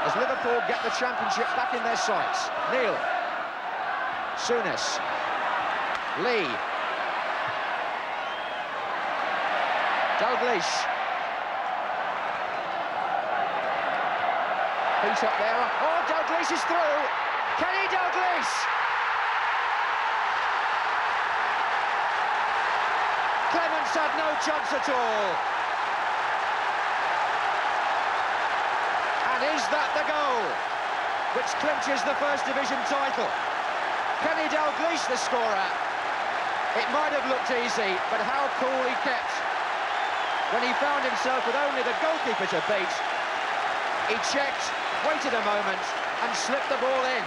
as Liverpool get the championship back in their sights. Neil, Souness, Lee, Dalglish, feet up there. Oh, Dalglish is through. Kenny Dalglish. Clements had no chance at all. And is that the goal which clinches the First Division title? Kenny Dalglish, the scorer. It might have looked easy, but how cool he kept when he found himself with only the goalkeeper to beat. He checked, waited a moment, and slipped the ball in.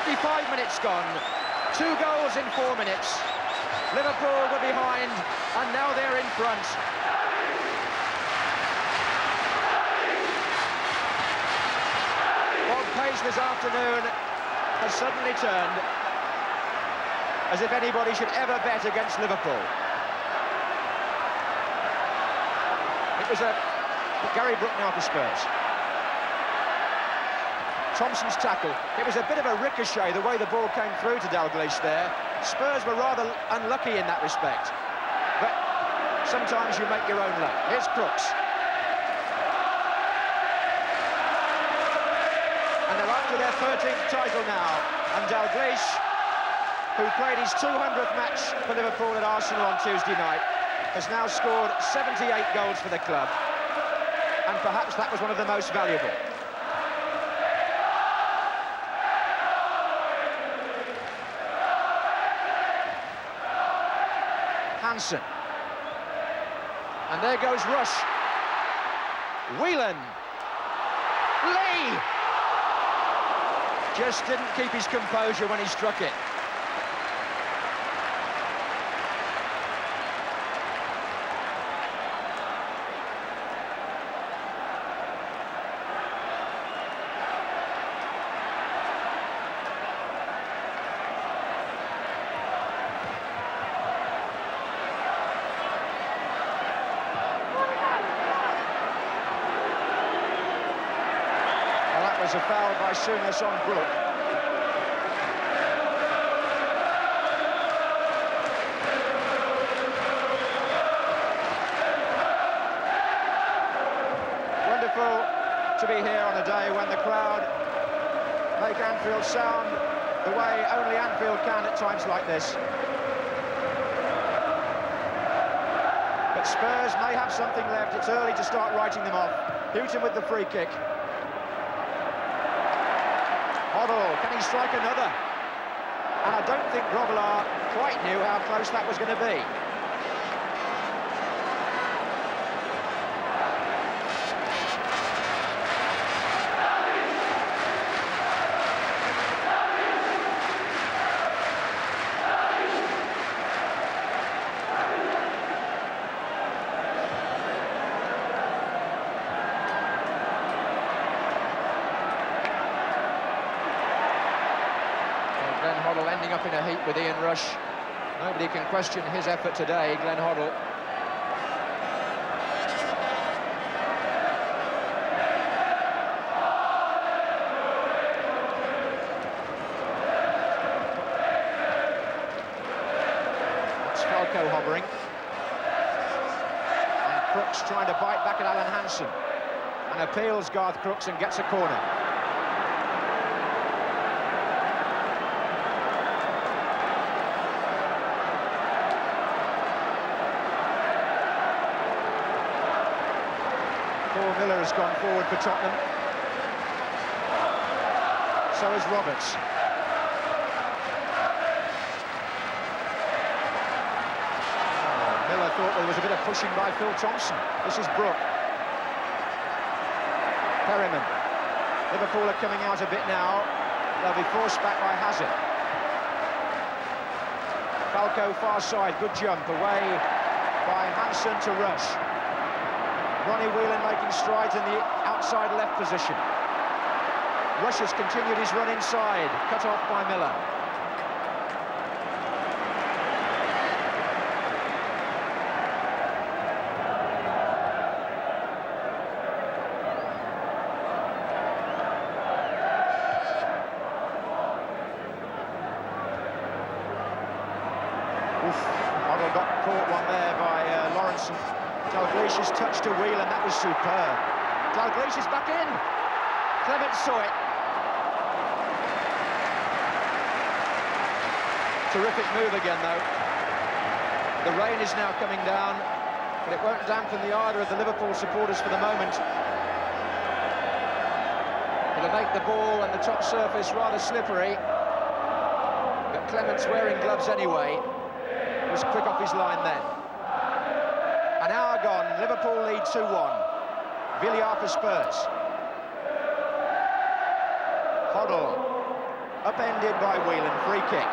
55 minutes gone, 2 goals in 4 minutes. Liverpool were behind, and now they're in front. What pace this afternoon has suddenly turned, as if anybody should ever bet against Liverpool. It was Gary Brook now for Spurs. Thompson's tackle. It was a bit of a ricochet, the way the ball came through to Dalglish there. Spurs were rather unlucky in that respect. But sometimes you make your own luck. Here's Crooks. And they're up to their 13th title now. And Dalglish, who played his 200th match for Liverpool at Arsenal on Tuesday night, has now scored 78 goals for the club. And perhaps that was one of the most valuable. Hansen. And there goes Rush. Whelan. Lee! Just didn't keep his composure when he struck it. A foul by Souness on Brook. Wonderful to be here on a day when the crowd make Anfield sound the way only Anfield can at times like this. But Spurs may have something left. It's early to start writing them off. Houghton with the free kick. Hoddle, can he strike another? And I don't think Grobbelaar quite knew how close that was going to be. Glenn Hoddle ending up in a heat with Ian Rush. Nobody can question his effort today, Glenn Hoddle. That's Falco hovering. And Crooks trying to bite back at Alan Hansen. And appeals Garth Crooks and gets a corner. Miller has gone forward for Tottenham. So has Roberts. Miller thought there was a bit of pushing by Phil Thompson. This is Brook. Perryman. Liverpool are coming out a bit now. They'll be forced back by Hazard. Falco far side, good jump, away by Hansen to Rush. Ronnie Whelan making strides in the outside left position. Rush has continued his run inside, cut off by Miller. Hoddle got caught one there by Lawrence. Dalglish's touch to Whelan, that was superb. Dalglish is back in. Clement saw it. Terrific move again, though. The rain is now coming down, but it won't dampen the ardour of the Liverpool supporters for the moment. It'll make the ball and the top surface rather slippery. But Clement's wearing gloves anyway. Was quick off his line then. An hour gone, Liverpool lead 2-1. Villiers for Spurs. Hoddle, upended by Whelan, free kick.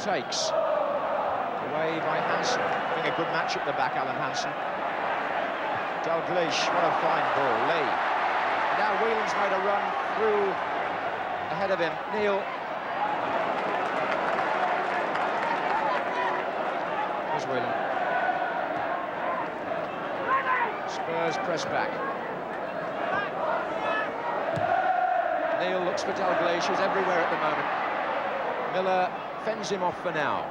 Takes away by Hansen, having a good match at the back, Alan Hansen. Dalglish, what a fine ball, Lee. Now Whelan's made a run through ahead of him. Neil. There's Whelan. Spurs press back. Neil looks for Dalglish, who's everywhere at the moment. Miller fends him off for now.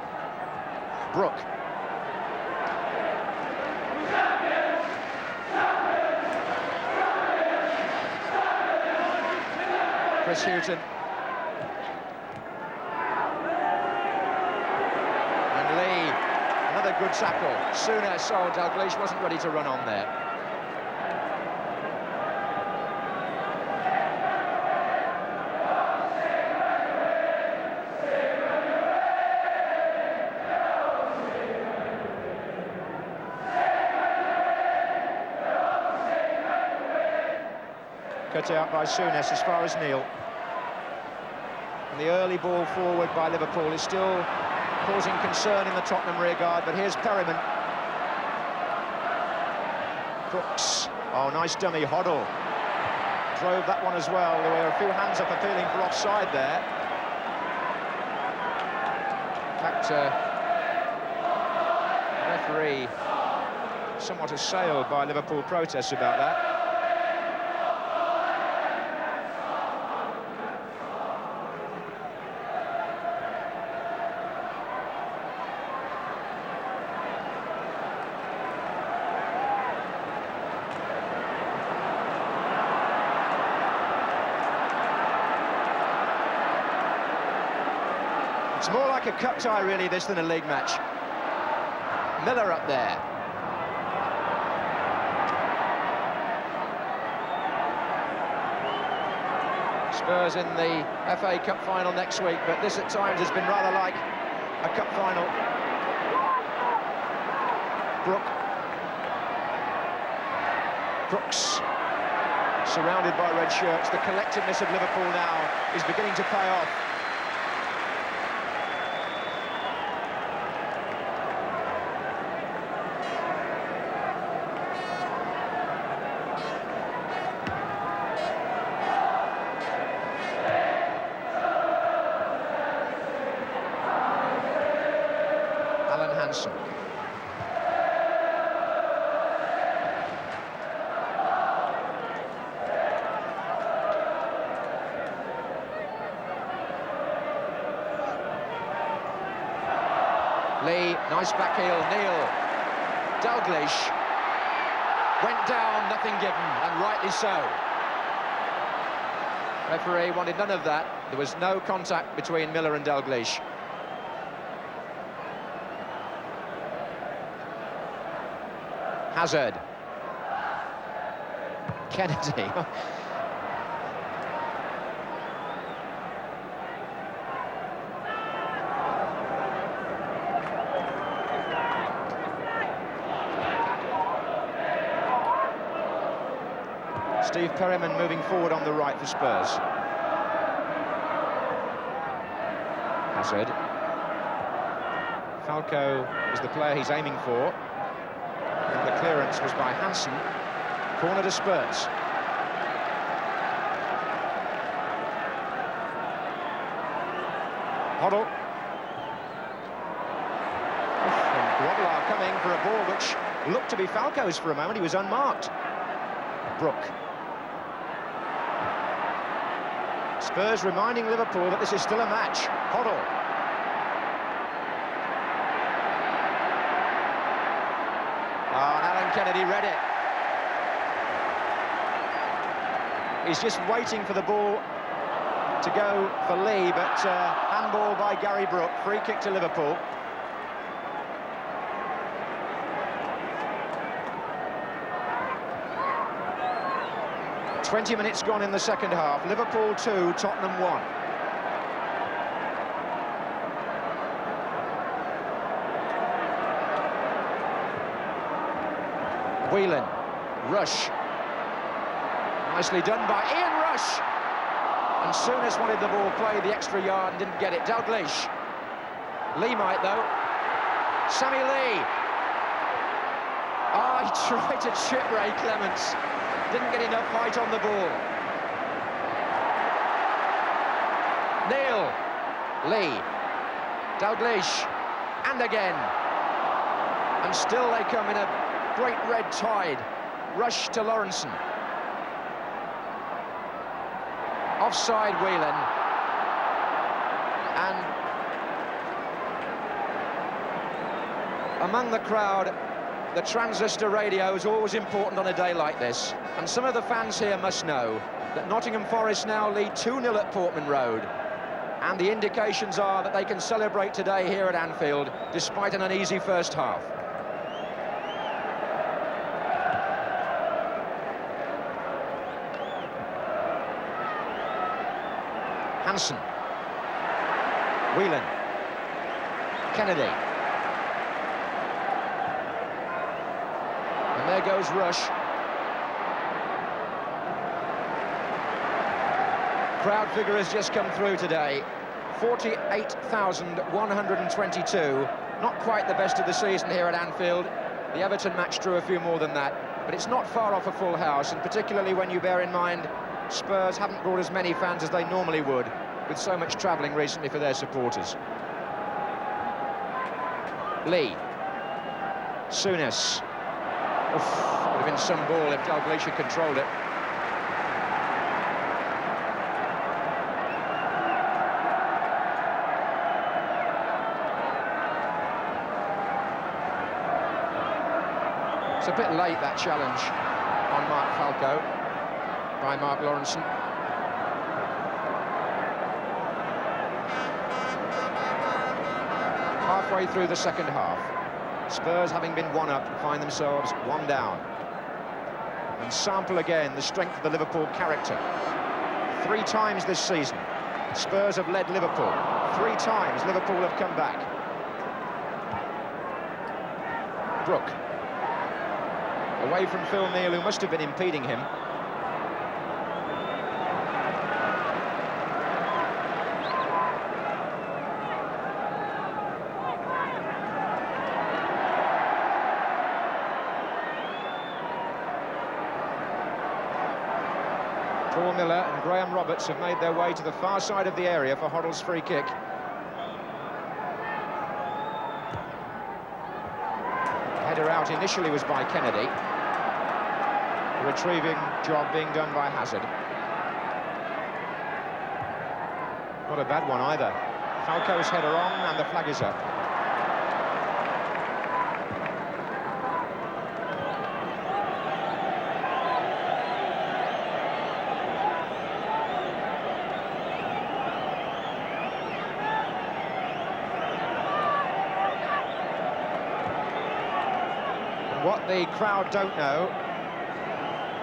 Brook. Chris Hughton. And Lee, another good tackle. Sooner saw Dalglish wasn't ready to run on there. Cut out by Souness as far as Neil. And the early ball forward by Liverpool is still causing concern in the Tottenham rearguard, but here's Perryman. Crooks. Oh, nice dummy, Hoddle. Drove that one as well. There were a few hands up appealing for offside there. In fact, the referee somewhat assailed by Liverpool protests about that. It's more like a cup tie, really, this, than a league match. Miller up there. Spurs in the FA Cup final next week, but this at times has been rather like a cup final. Brook. Crooks. Surrounded by red shirts. The collectiveness of Liverpool now is beginning to pay off. Hansen. Lee, nice back heel, Neil. Dalglish went down, nothing given, and rightly so. Referee wanted none of that. There was no contact between Miller and Dalglish. Hazard. Kennedy. Steve Perryman moving forward on the right for Spurs. Hazard. Falco is the player he's aiming for. And the clearance was by Hansen. Corner to Spurs. Hoddle. And Grobbelaar coming for a ball which looked to be Falco's for a moment. He was unmarked. Brook. Spurs reminding Liverpool that this is still a match. Hoddle. And Alan Kennedy read it. He's just waiting for the ball to go for Lee, but handball by Gary Brook. Free kick to Liverpool. "20 minutes gone in the second half. Liverpool 2, Tottenham 1. Whelan, Rush. Nicely done by Ian Rush. And Souness wanted the ball played the extra yard and didn't get it. Dalglish. Lee might, though. Sammy Lee. He tried to chip Ray Clements. Didn't get enough height on the ball. Neil. Lee. Dalglish. And again. And still they come in a great red tide. Rush to Lawrenson. Offside Whelan. And among the crowd, the transistor radio is always important on a day like this. And some of the fans here must know that Nottingham Forest now lead 2-0 at Portman Road. And the indications are that they can celebrate today here at Anfield, despite an uneasy first half. Hansen. Whelan. Kennedy. And there goes Rush. Crowd figure has just come through today. 48,122. Not quite the best of the season here at Anfield. The Everton match drew a few more than that, but it's not far off a full house, and particularly when you bear in mind Spurs haven't brought as many fans as they normally would, with so much travelling recently for their supporters. Lee. Souness. Would have been some ball if Dalglish had controlled it. It's a bit late, that challenge on Mark Falco by Mark Lawrenson. Halfway through the second half, Spurs, having been one up, find themselves one down. And sample again the strength of the Liverpool character. 3 times this season, Spurs have led Liverpool. 3 times Liverpool have come back. Brook. Away from Phil Neal, who must have been impeding him. Paul Miller and Graham Roberts have made their way to the far side of the area for Hoddle's free kick. Header out initially was by Kennedy. The retrieving job being done by Hazard. Not a bad one either. Falco's header on and the flag is up. What the crowd don't know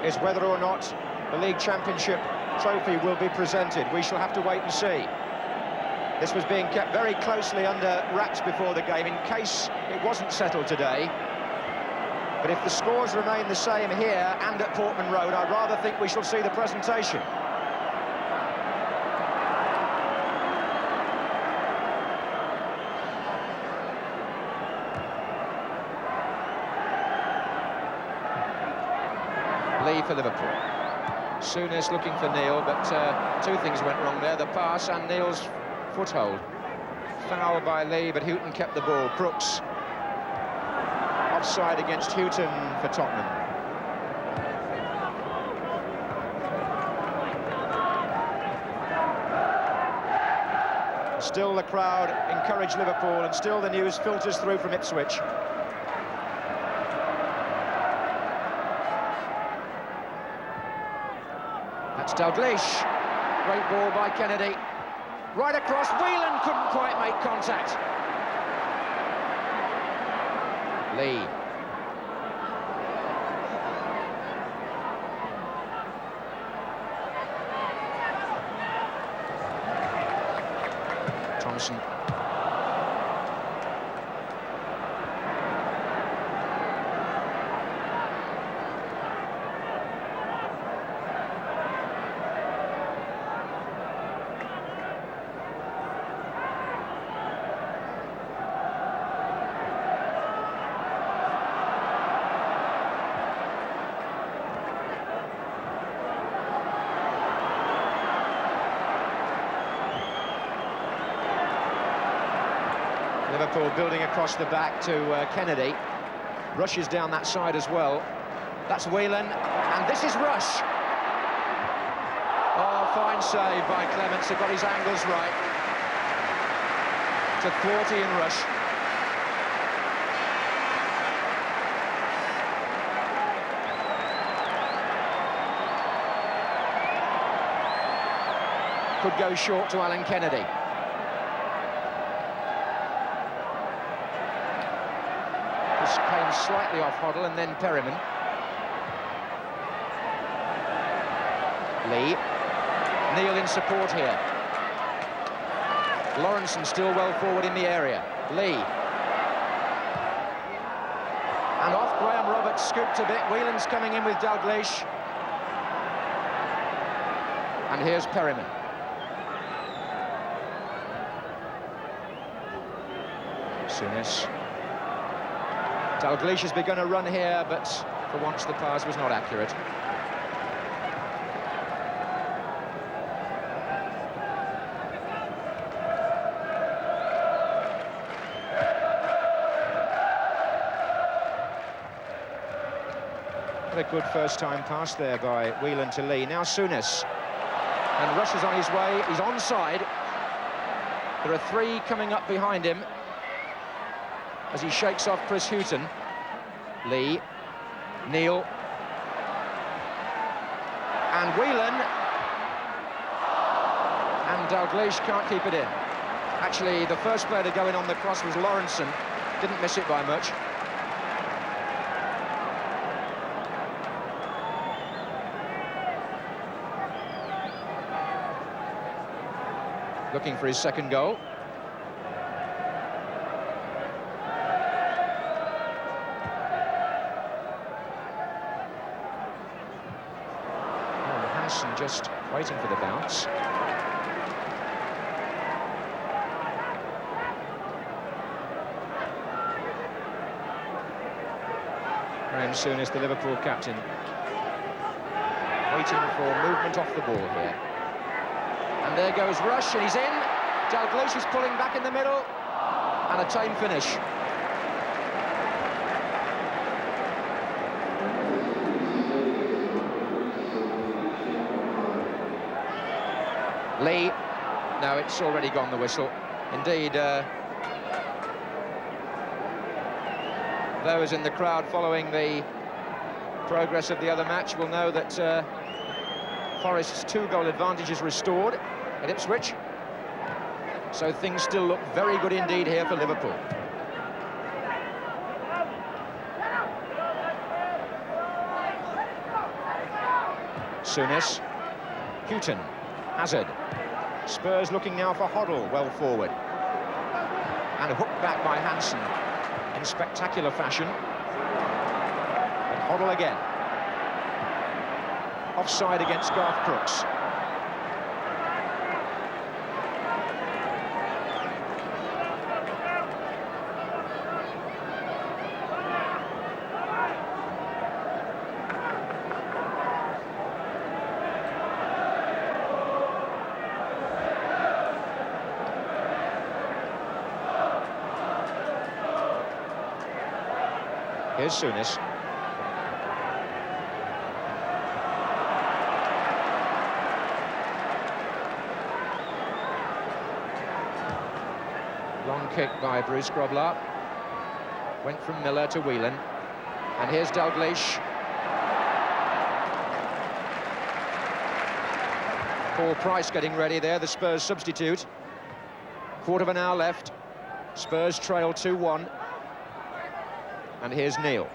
is whether or not the League Championship trophy will be presented. We shall have to wait and see. This was being kept very closely under wraps before the game in case it wasn't settled today. But if the scores remain the same here and at Portman Road, I'd rather think we shall see the presentation. Lee for Liverpool. Souness looking for Neil, but two things went wrong there, the pass and Neil's foothold. Foul by Lee, but Houghton kept the ball. Crooks. Offside against Houghton for Tottenham. Still the crowd encourage Liverpool, and still the news filters through from Ipswich. That's Dalglish. Great ball by Kennedy. Right across, Whelan couldn't quite make contact. Lee. Thompson. Liverpool building across the back to Kennedy. Rushes down that side as well. That's Whelan, and this is Rush. Oh, fine save by Clements. He got his angles right to thwart Ian Rush. Could go short to Alan Kennedy. Came slightly off Hoddle, and then Perryman. Lee. Neil in support here. Lawrenson still well forward in the area. Lee. And off Graham Roberts, scooped a bit. Whelan's coming in with Dalglish. And here's Perryman. Souness. Dalglish has begun a run here, but for once the pass was not accurate. What a good first-time pass there by Whelan to Lee. Now Souness. And Rush is on his way. He's onside. There are three coming up behind him as he shakes off Chris Houghton. Lee, Neil, and Whelan, and Dalglish can't keep it in. Actually, the first player to go in on the cross was Lawrenson. Didn't miss it by much. Looking for his second goal. Just waiting for the bounce. Graham Souness, the Liverpool captain, waiting for movement off the ball here. And there goes Rush, and he's in. Dalglish is pulling back in the middle, and a tame finish. Lee, no, it's already gone, the whistle. Indeed, those in the crowd following the progress of the other match will know that Forest's two-goal advantage is restored at Ipswich. So things still look very good indeed here for Liverpool. Souness, Houghton, Hazard. Spurs looking now for Hoddle, well forward. And hooked back by Hansen in spectacular fashion. Hoddle again. Offside against Garth Crooks. Here's Souness. Long kick by Bruce Grobler. Went from Miller to Whelan. And here's Dalglish. Paul Price getting ready there, the Spurs substitute. Quarter of an hour left. Spurs trail 2-1. And here's Neil.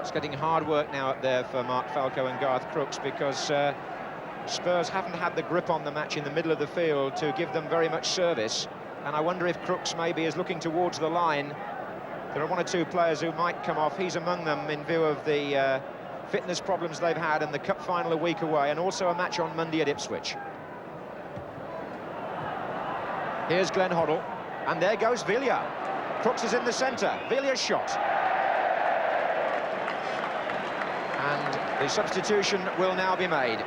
It's getting hard work now up there for Mark Falco and Garth Crooks, because Spurs haven't had the grip on the match in the middle of the field to give them very much service. And I wonder if Crooks maybe is looking towards the line. There are one or two players who might come off. He's among them in view of the fitness problems they've had, and the cup final a week away, and also a match on Monday at Ipswich. Here's Glenn Hoddle, and there goes Villiers. Crooks is in the centre. Villiers' shot. And the substitution will now be made.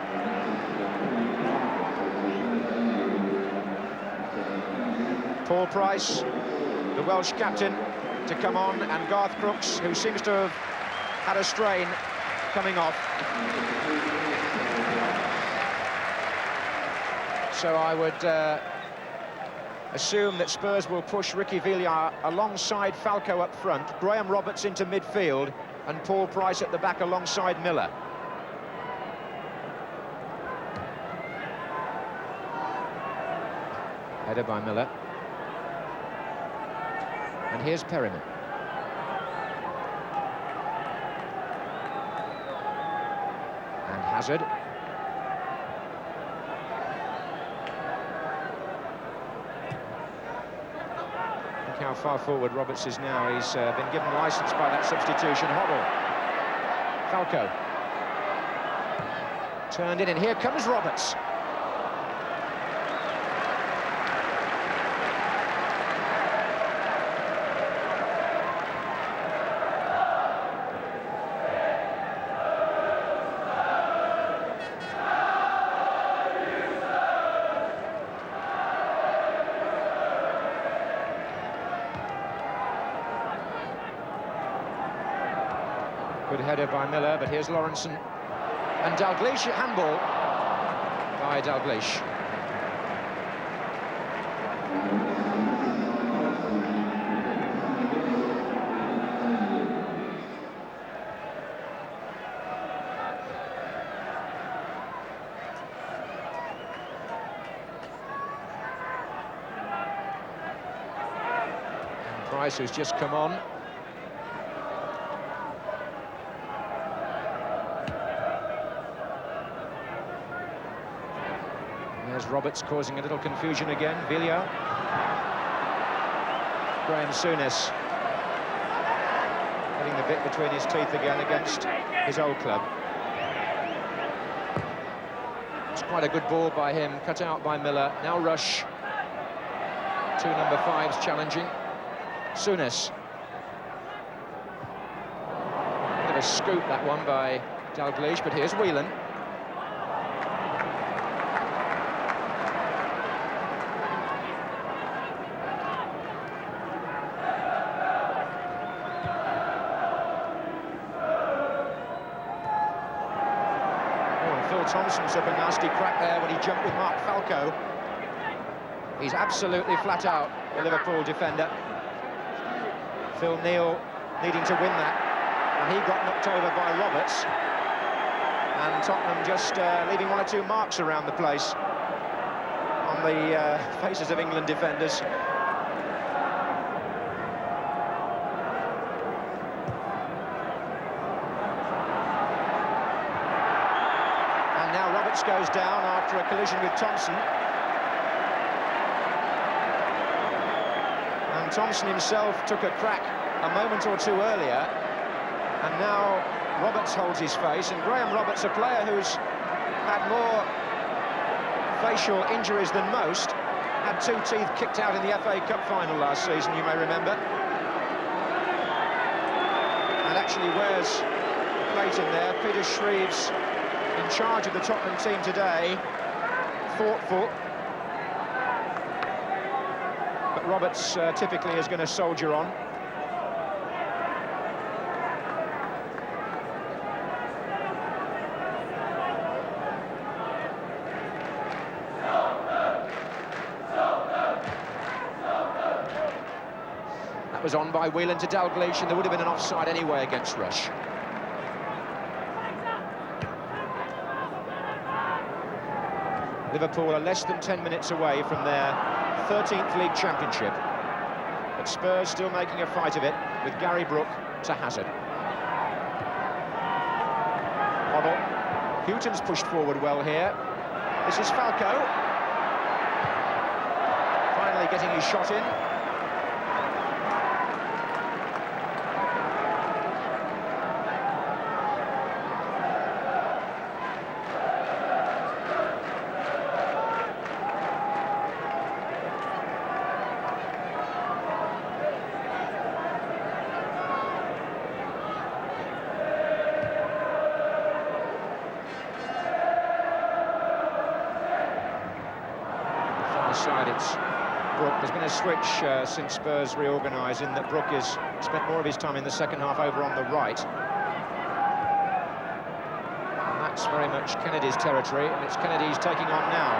Paul Price, the Welsh captain, to come on, and Garth Crooks, who seems to have had a strain, coming off. So I would assume that Spurs will push Ricky Villiers alongside Falco up front, Graham Roberts into midfield, and Paul Price at the back alongside Miller. Header by Miller. And here's Perryman. And Hazard. Look how far forward Roberts is now. He's been given licence by that substitution. Hoddle. Falco. Turned in, and here comes Roberts. Good header by Miller, but here's Lawrenson. And Dalglish, handball by Dalglish. And Price, who's just come on. There's Roberts causing a little confusion again. Villiers. Graham Souness getting the bit between his teeth again against his old club. It's quite a good ball by him, cut out by Miller. Now Rush. Two number 5s challenging. Souness. Bit of a scoop, that one, by Dalglish, but here's Whelan. Thompson took a nasty crack there when he jumped with Mark Falco. He's absolutely flat out, the Liverpool defender. Phil Neal needing to win that, and he got knocked over by Roberts. And Tottenham just leaving one or two marks around the place on the faces of England defenders. Roberts goes down after a collision with Thompson. And Thompson himself took a crack a moment or two earlier. And now Roberts holds his face. And Graham Roberts, a player who's had more facial injuries than most, had 2 teeth kicked out in the FA Cup final last season, you may remember. And actually wears a plate in there. Peter Shreve's in charge of the Tottenham team today. Thoughtful. But Roberts typically is going to soldier on. That was on by Whelan to Dalglish, and there would have been an offside anyway against Rush. Liverpool are less than 10 minutes away from their 13th league championship, but Spurs still making a fight of it with Gary Brook to Hazard. Hoddle. Houghton's pushed forward well here. This is Falco. Finally getting his shot in. Side, it's Brook. There's been a switch since Spurs reorganised, in that Brook has spent more of his time in the second half over on the right. And that's very much Kennedy's territory, and it's Kennedy's taking on now.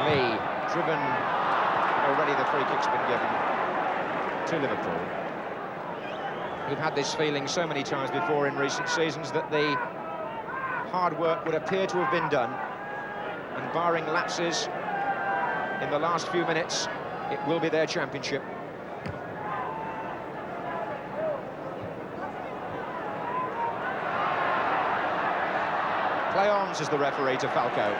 Lee, driven, already the free kick's been given to Liverpool. We've had this feeling so many times before in recent seasons that the hard work would appear to have been done, and barring lapses in the last few minutes, it will be their championship. Play on, says the referee to Falco.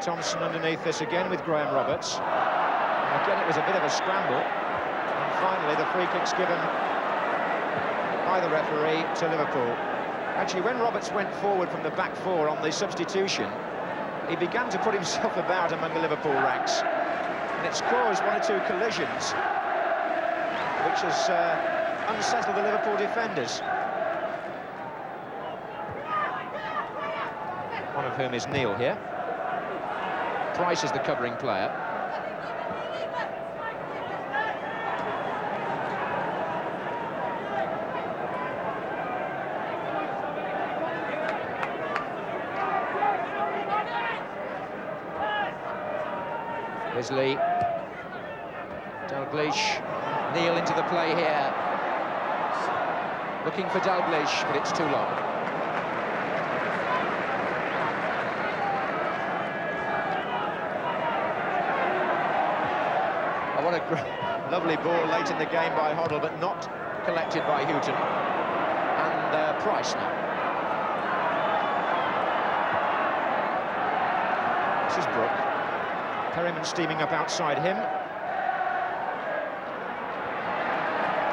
Thompson underneath this again with Graham Roberts. And again, it was a bit of a scramble. And finally, the free kick's given by the referee to Liverpool. Actually, when Roberts went forward from the back four on the substitution, he began to put himself about among the Liverpool ranks. And it's caused 1 or 2 collisions, which has unsettled the Liverpool defenders. One of whom is Neil here. Price is the covering player. There's Lee. Dalglish. Neil into the play here. Looking for Dalglish, but it's too long. What a lovely ball late in the game by Hoddle, but not collected by Houghton. And Price now. This is Brook. Perryman steaming up outside him.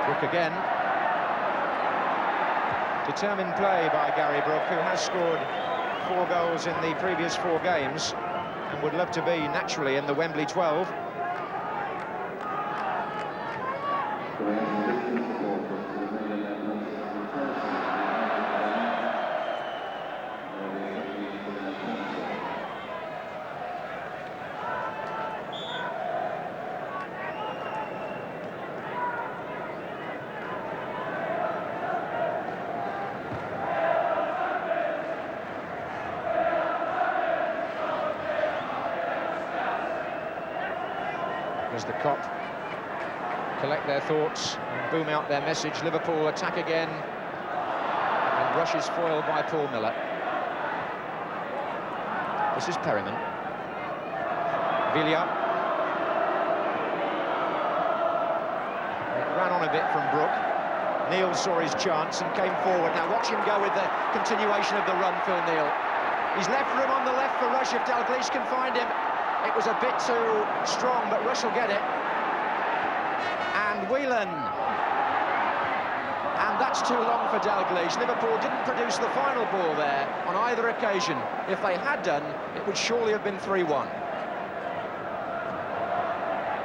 Brook again. Determined play by Gary Brook, who has scored 4 goals in the previous 4 games and would love to be naturally in the Wembley 12. as the Kop collect their thoughts and boom out their message. Liverpool attack again, and Rush is foiled by Paul Miller. This is Perryman. Villa. It ran on a bit from Brook. Neil saw his chance and came forward. Now watch him go with the continuation of the run, Phil Neal. He's left room on the left for Rush if Dalglish can find him. It was a bit too strong, but Rush will get it. And Whelan. And that's too long for Dalglish. Liverpool didn't produce the final ball there on either occasion. If they had done, it would surely have been 3-1.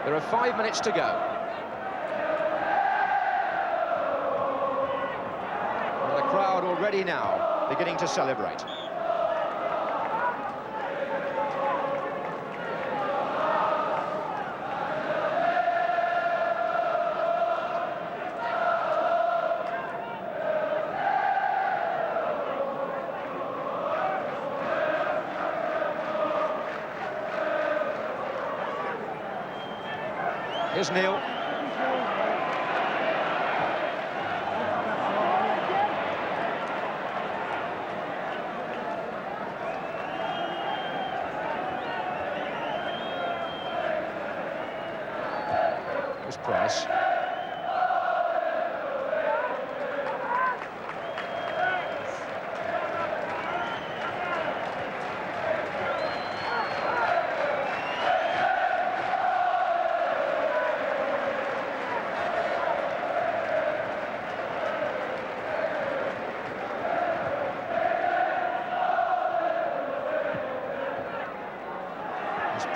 There are 5 minutes to go. And the crowd already now beginning to celebrate. Here's Neil. Here's Price.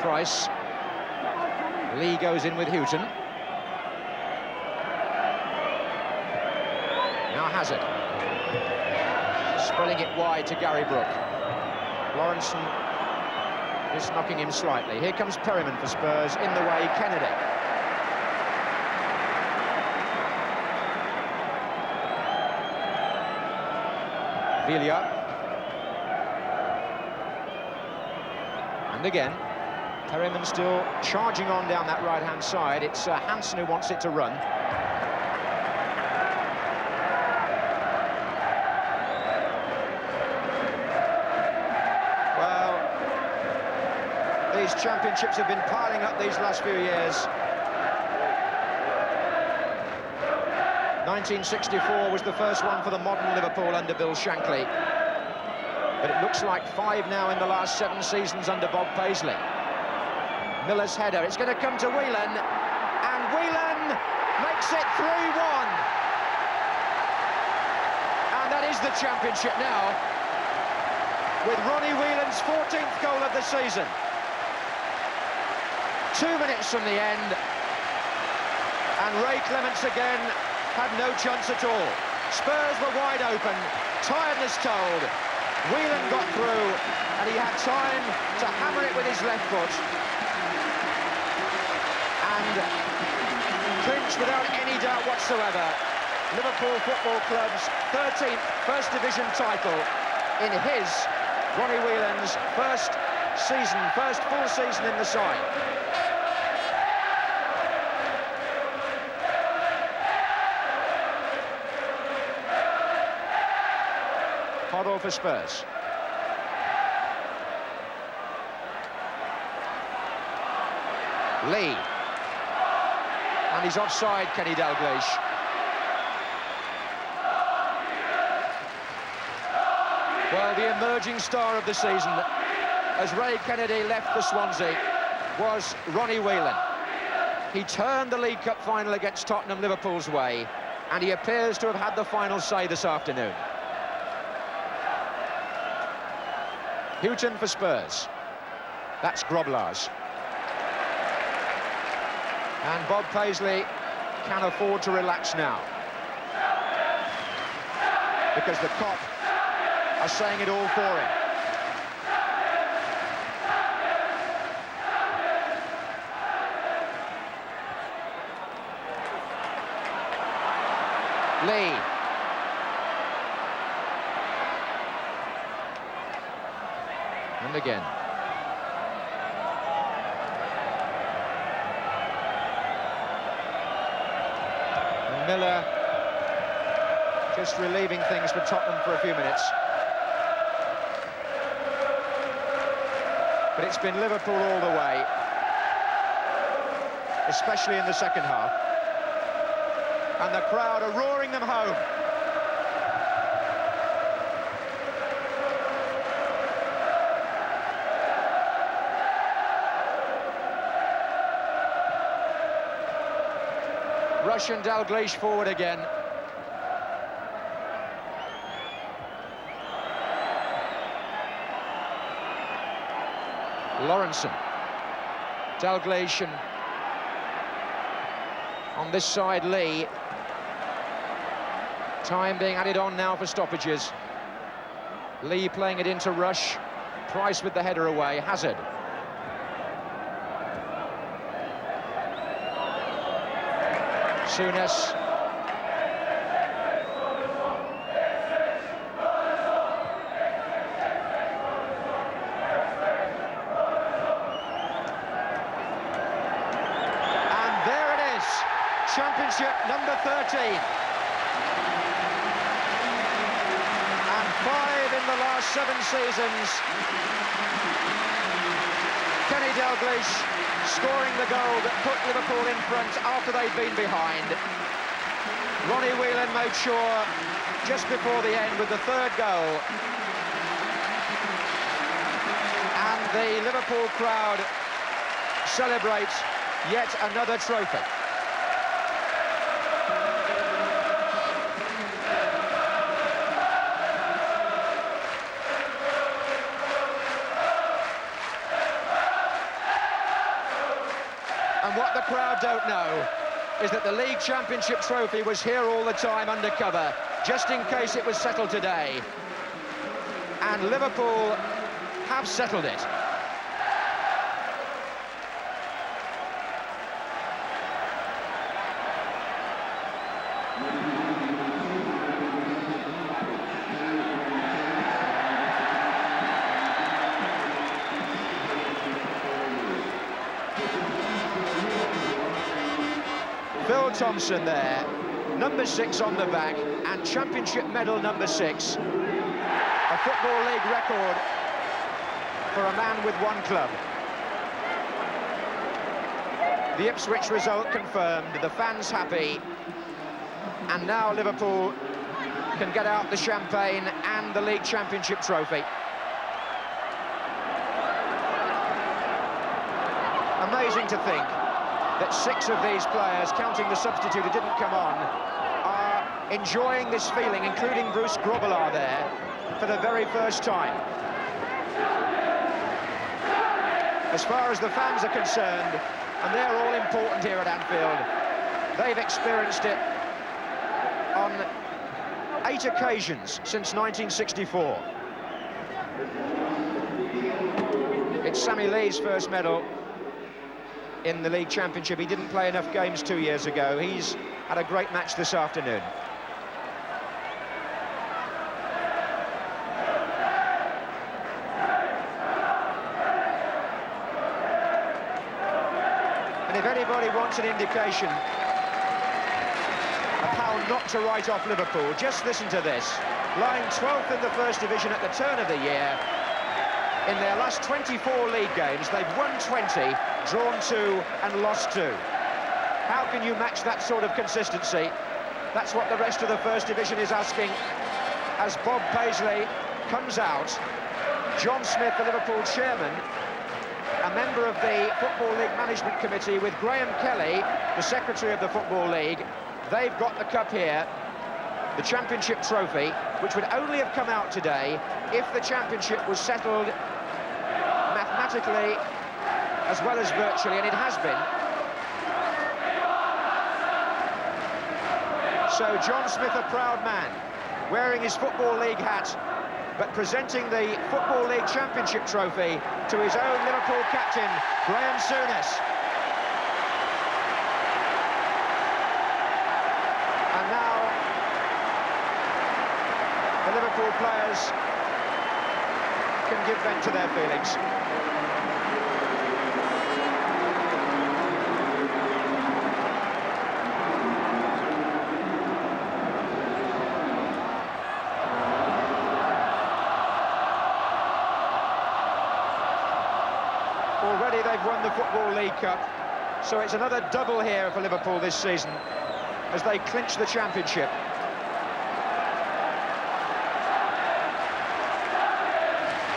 Price. Lee goes in with Houghton. Now Hazard. Spilling it wide to Gary Brook. Lawrenson is knocking him slightly. Here comes Perryman for Spurs. In the way, Kennedy. Villa. And again. Perryman still charging on down that right-hand side. It's Hansen who wants it to run. Well, these championships have been piling up these last few years. 1964 was the first one for the modern Liverpool under Bill Shankly. But it looks like 5 now in the last 7 seasons under Bob Paisley. Miller's header, it's going to come to Whelan, and Whelan makes it 3-1. And that is the championship now, with Ronnie Whelan's 14th goal of the season. 2 minutes from the end, and Ray Clements again had no chance at all. Spurs were wide open, tiredness told. Whelan got through, and he had time to hammer it with his left foot. And clinch without any doubt whatsoever Liverpool Football Club's 13th First Division title in his, Ronnie Whelan's, first full season in the side. Hoddle for Spurs. Lee. And he's offside, Kenny Dalglish. Well, the emerging star of the season, as Ray Kennedy left for Swansea, was Ronnie Whelan. He turned the League Cup final against Tottenham Liverpool's way, and he appears to have had the final say this afternoon. Houghton for Spurs. That's Groblars. And Bob Paisley can afford to relax now, because the Kop are saying it all for him. Lee. And again. Miller just relieving things for Tottenham for a few minutes. But it's been Liverpool all the way, especially in the second half. And the crowd are roaring them home. Russian Dalglish forward again. Lawrenson. Dalglish, and on this side Lee. Time being added on now for stoppages. Lee playing it into Rush. Price with the header away. Hazard. Souness. And there it is, Championship number 13. And 5 in the last 7 seasons. Kenny Dalglish scoring the goal that put Liverpool in front after they'd been behind. Ronnie Whelan made sure just before the end with the 3rd goal. And the Liverpool crowd celebrate yet another trophy. And what the crowd don't know is that the League Championship trophy was here all the time undercover, just in case it was settled today. And Liverpool have settled it. Phil Thompson there, number 6 on the back, and Championship medal number 6. A Football League record for a man with 1 club. The Ipswich result confirmed, the fans happy, and now Liverpool can get out the champagne and the League Championship trophy. Amazing to think that 6 of these players, counting the substitute who didn't come on, are enjoying this feeling, including Bruce Grobbelaar there, for the very first time. As far as the fans are concerned, and they're all important here at Anfield, they've experienced it on 8 occasions since 1964. It's Sammy Lee's first medal in the League Championship. He didn't play enough games 2 years ago. He's had a great match this afternoon. And if anybody wants an indication of how not to write off Liverpool, just listen to this. Lying 12th in the First Division at the turn of the year, in their last 24 league games, they've won 20, drawn 2 and lost 2. How can you match that sort of consistency? That's what the rest of the First Division is asking. As Bob Paisley comes out, John Smith, the Liverpool chairman, a member of the Football League Management Committee, with Graham Kelly, the secretary of the Football League, they've got the cup here, the Championship trophy, which would only have come out today if the Championship was settled mathematically as well as virtually, and it has been. So John Smith, a proud man, wearing his Football League hat, but presenting the Football League Championship trophy to his own Liverpool captain, Graham Souness. And now the Liverpool players can give vent to their feelings. won the Football League Cup, so it's another double here for Liverpool this season as they clinch the championship.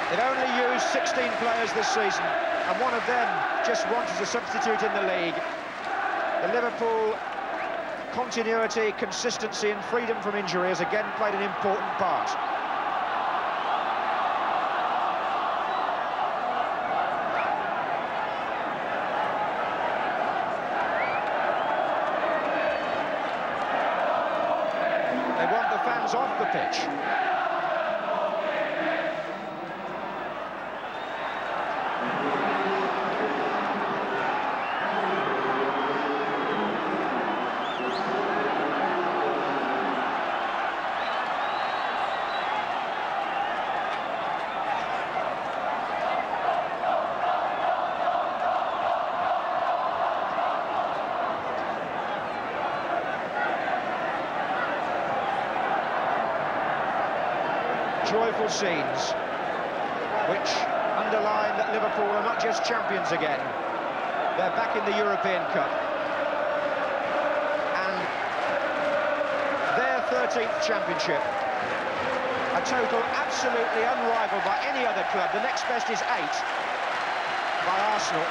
They've only used 16 players this season, and one of them just once as a substitute in the league. The Liverpool continuity, consistency and freedom from injury has again played an important part. They want the fans off the pitch. Joyful scenes which underline that Liverpool are not just champions again, they're back in the European Cup, and their 13th championship, a total absolutely unrivaled by any other club. The next best is 8 by Arsenal.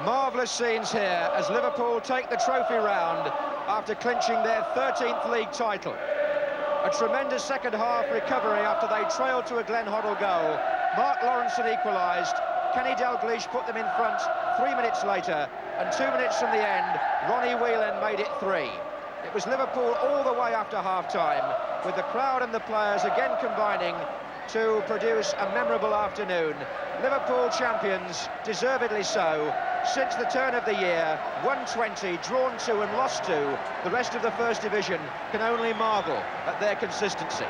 Marvellous scenes here as Liverpool take the trophy round after clinching their 13th league title. A tremendous second-half recovery after they trailed to a Glenn Hoddle goal. Mark Lawrenson equalised. Kenny Dalglish put them in front 3 minutes later, and 2 minutes from the end, Ronnie Whelan made it 3. It was Liverpool all the way after half-time, with the crowd and the players again combining to produce a memorable afternoon. Liverpool champions, deservedly so. Since the turn of the year, 120, drawn 2 and lost 2, the rest of the First Division can only marvel at their consistency.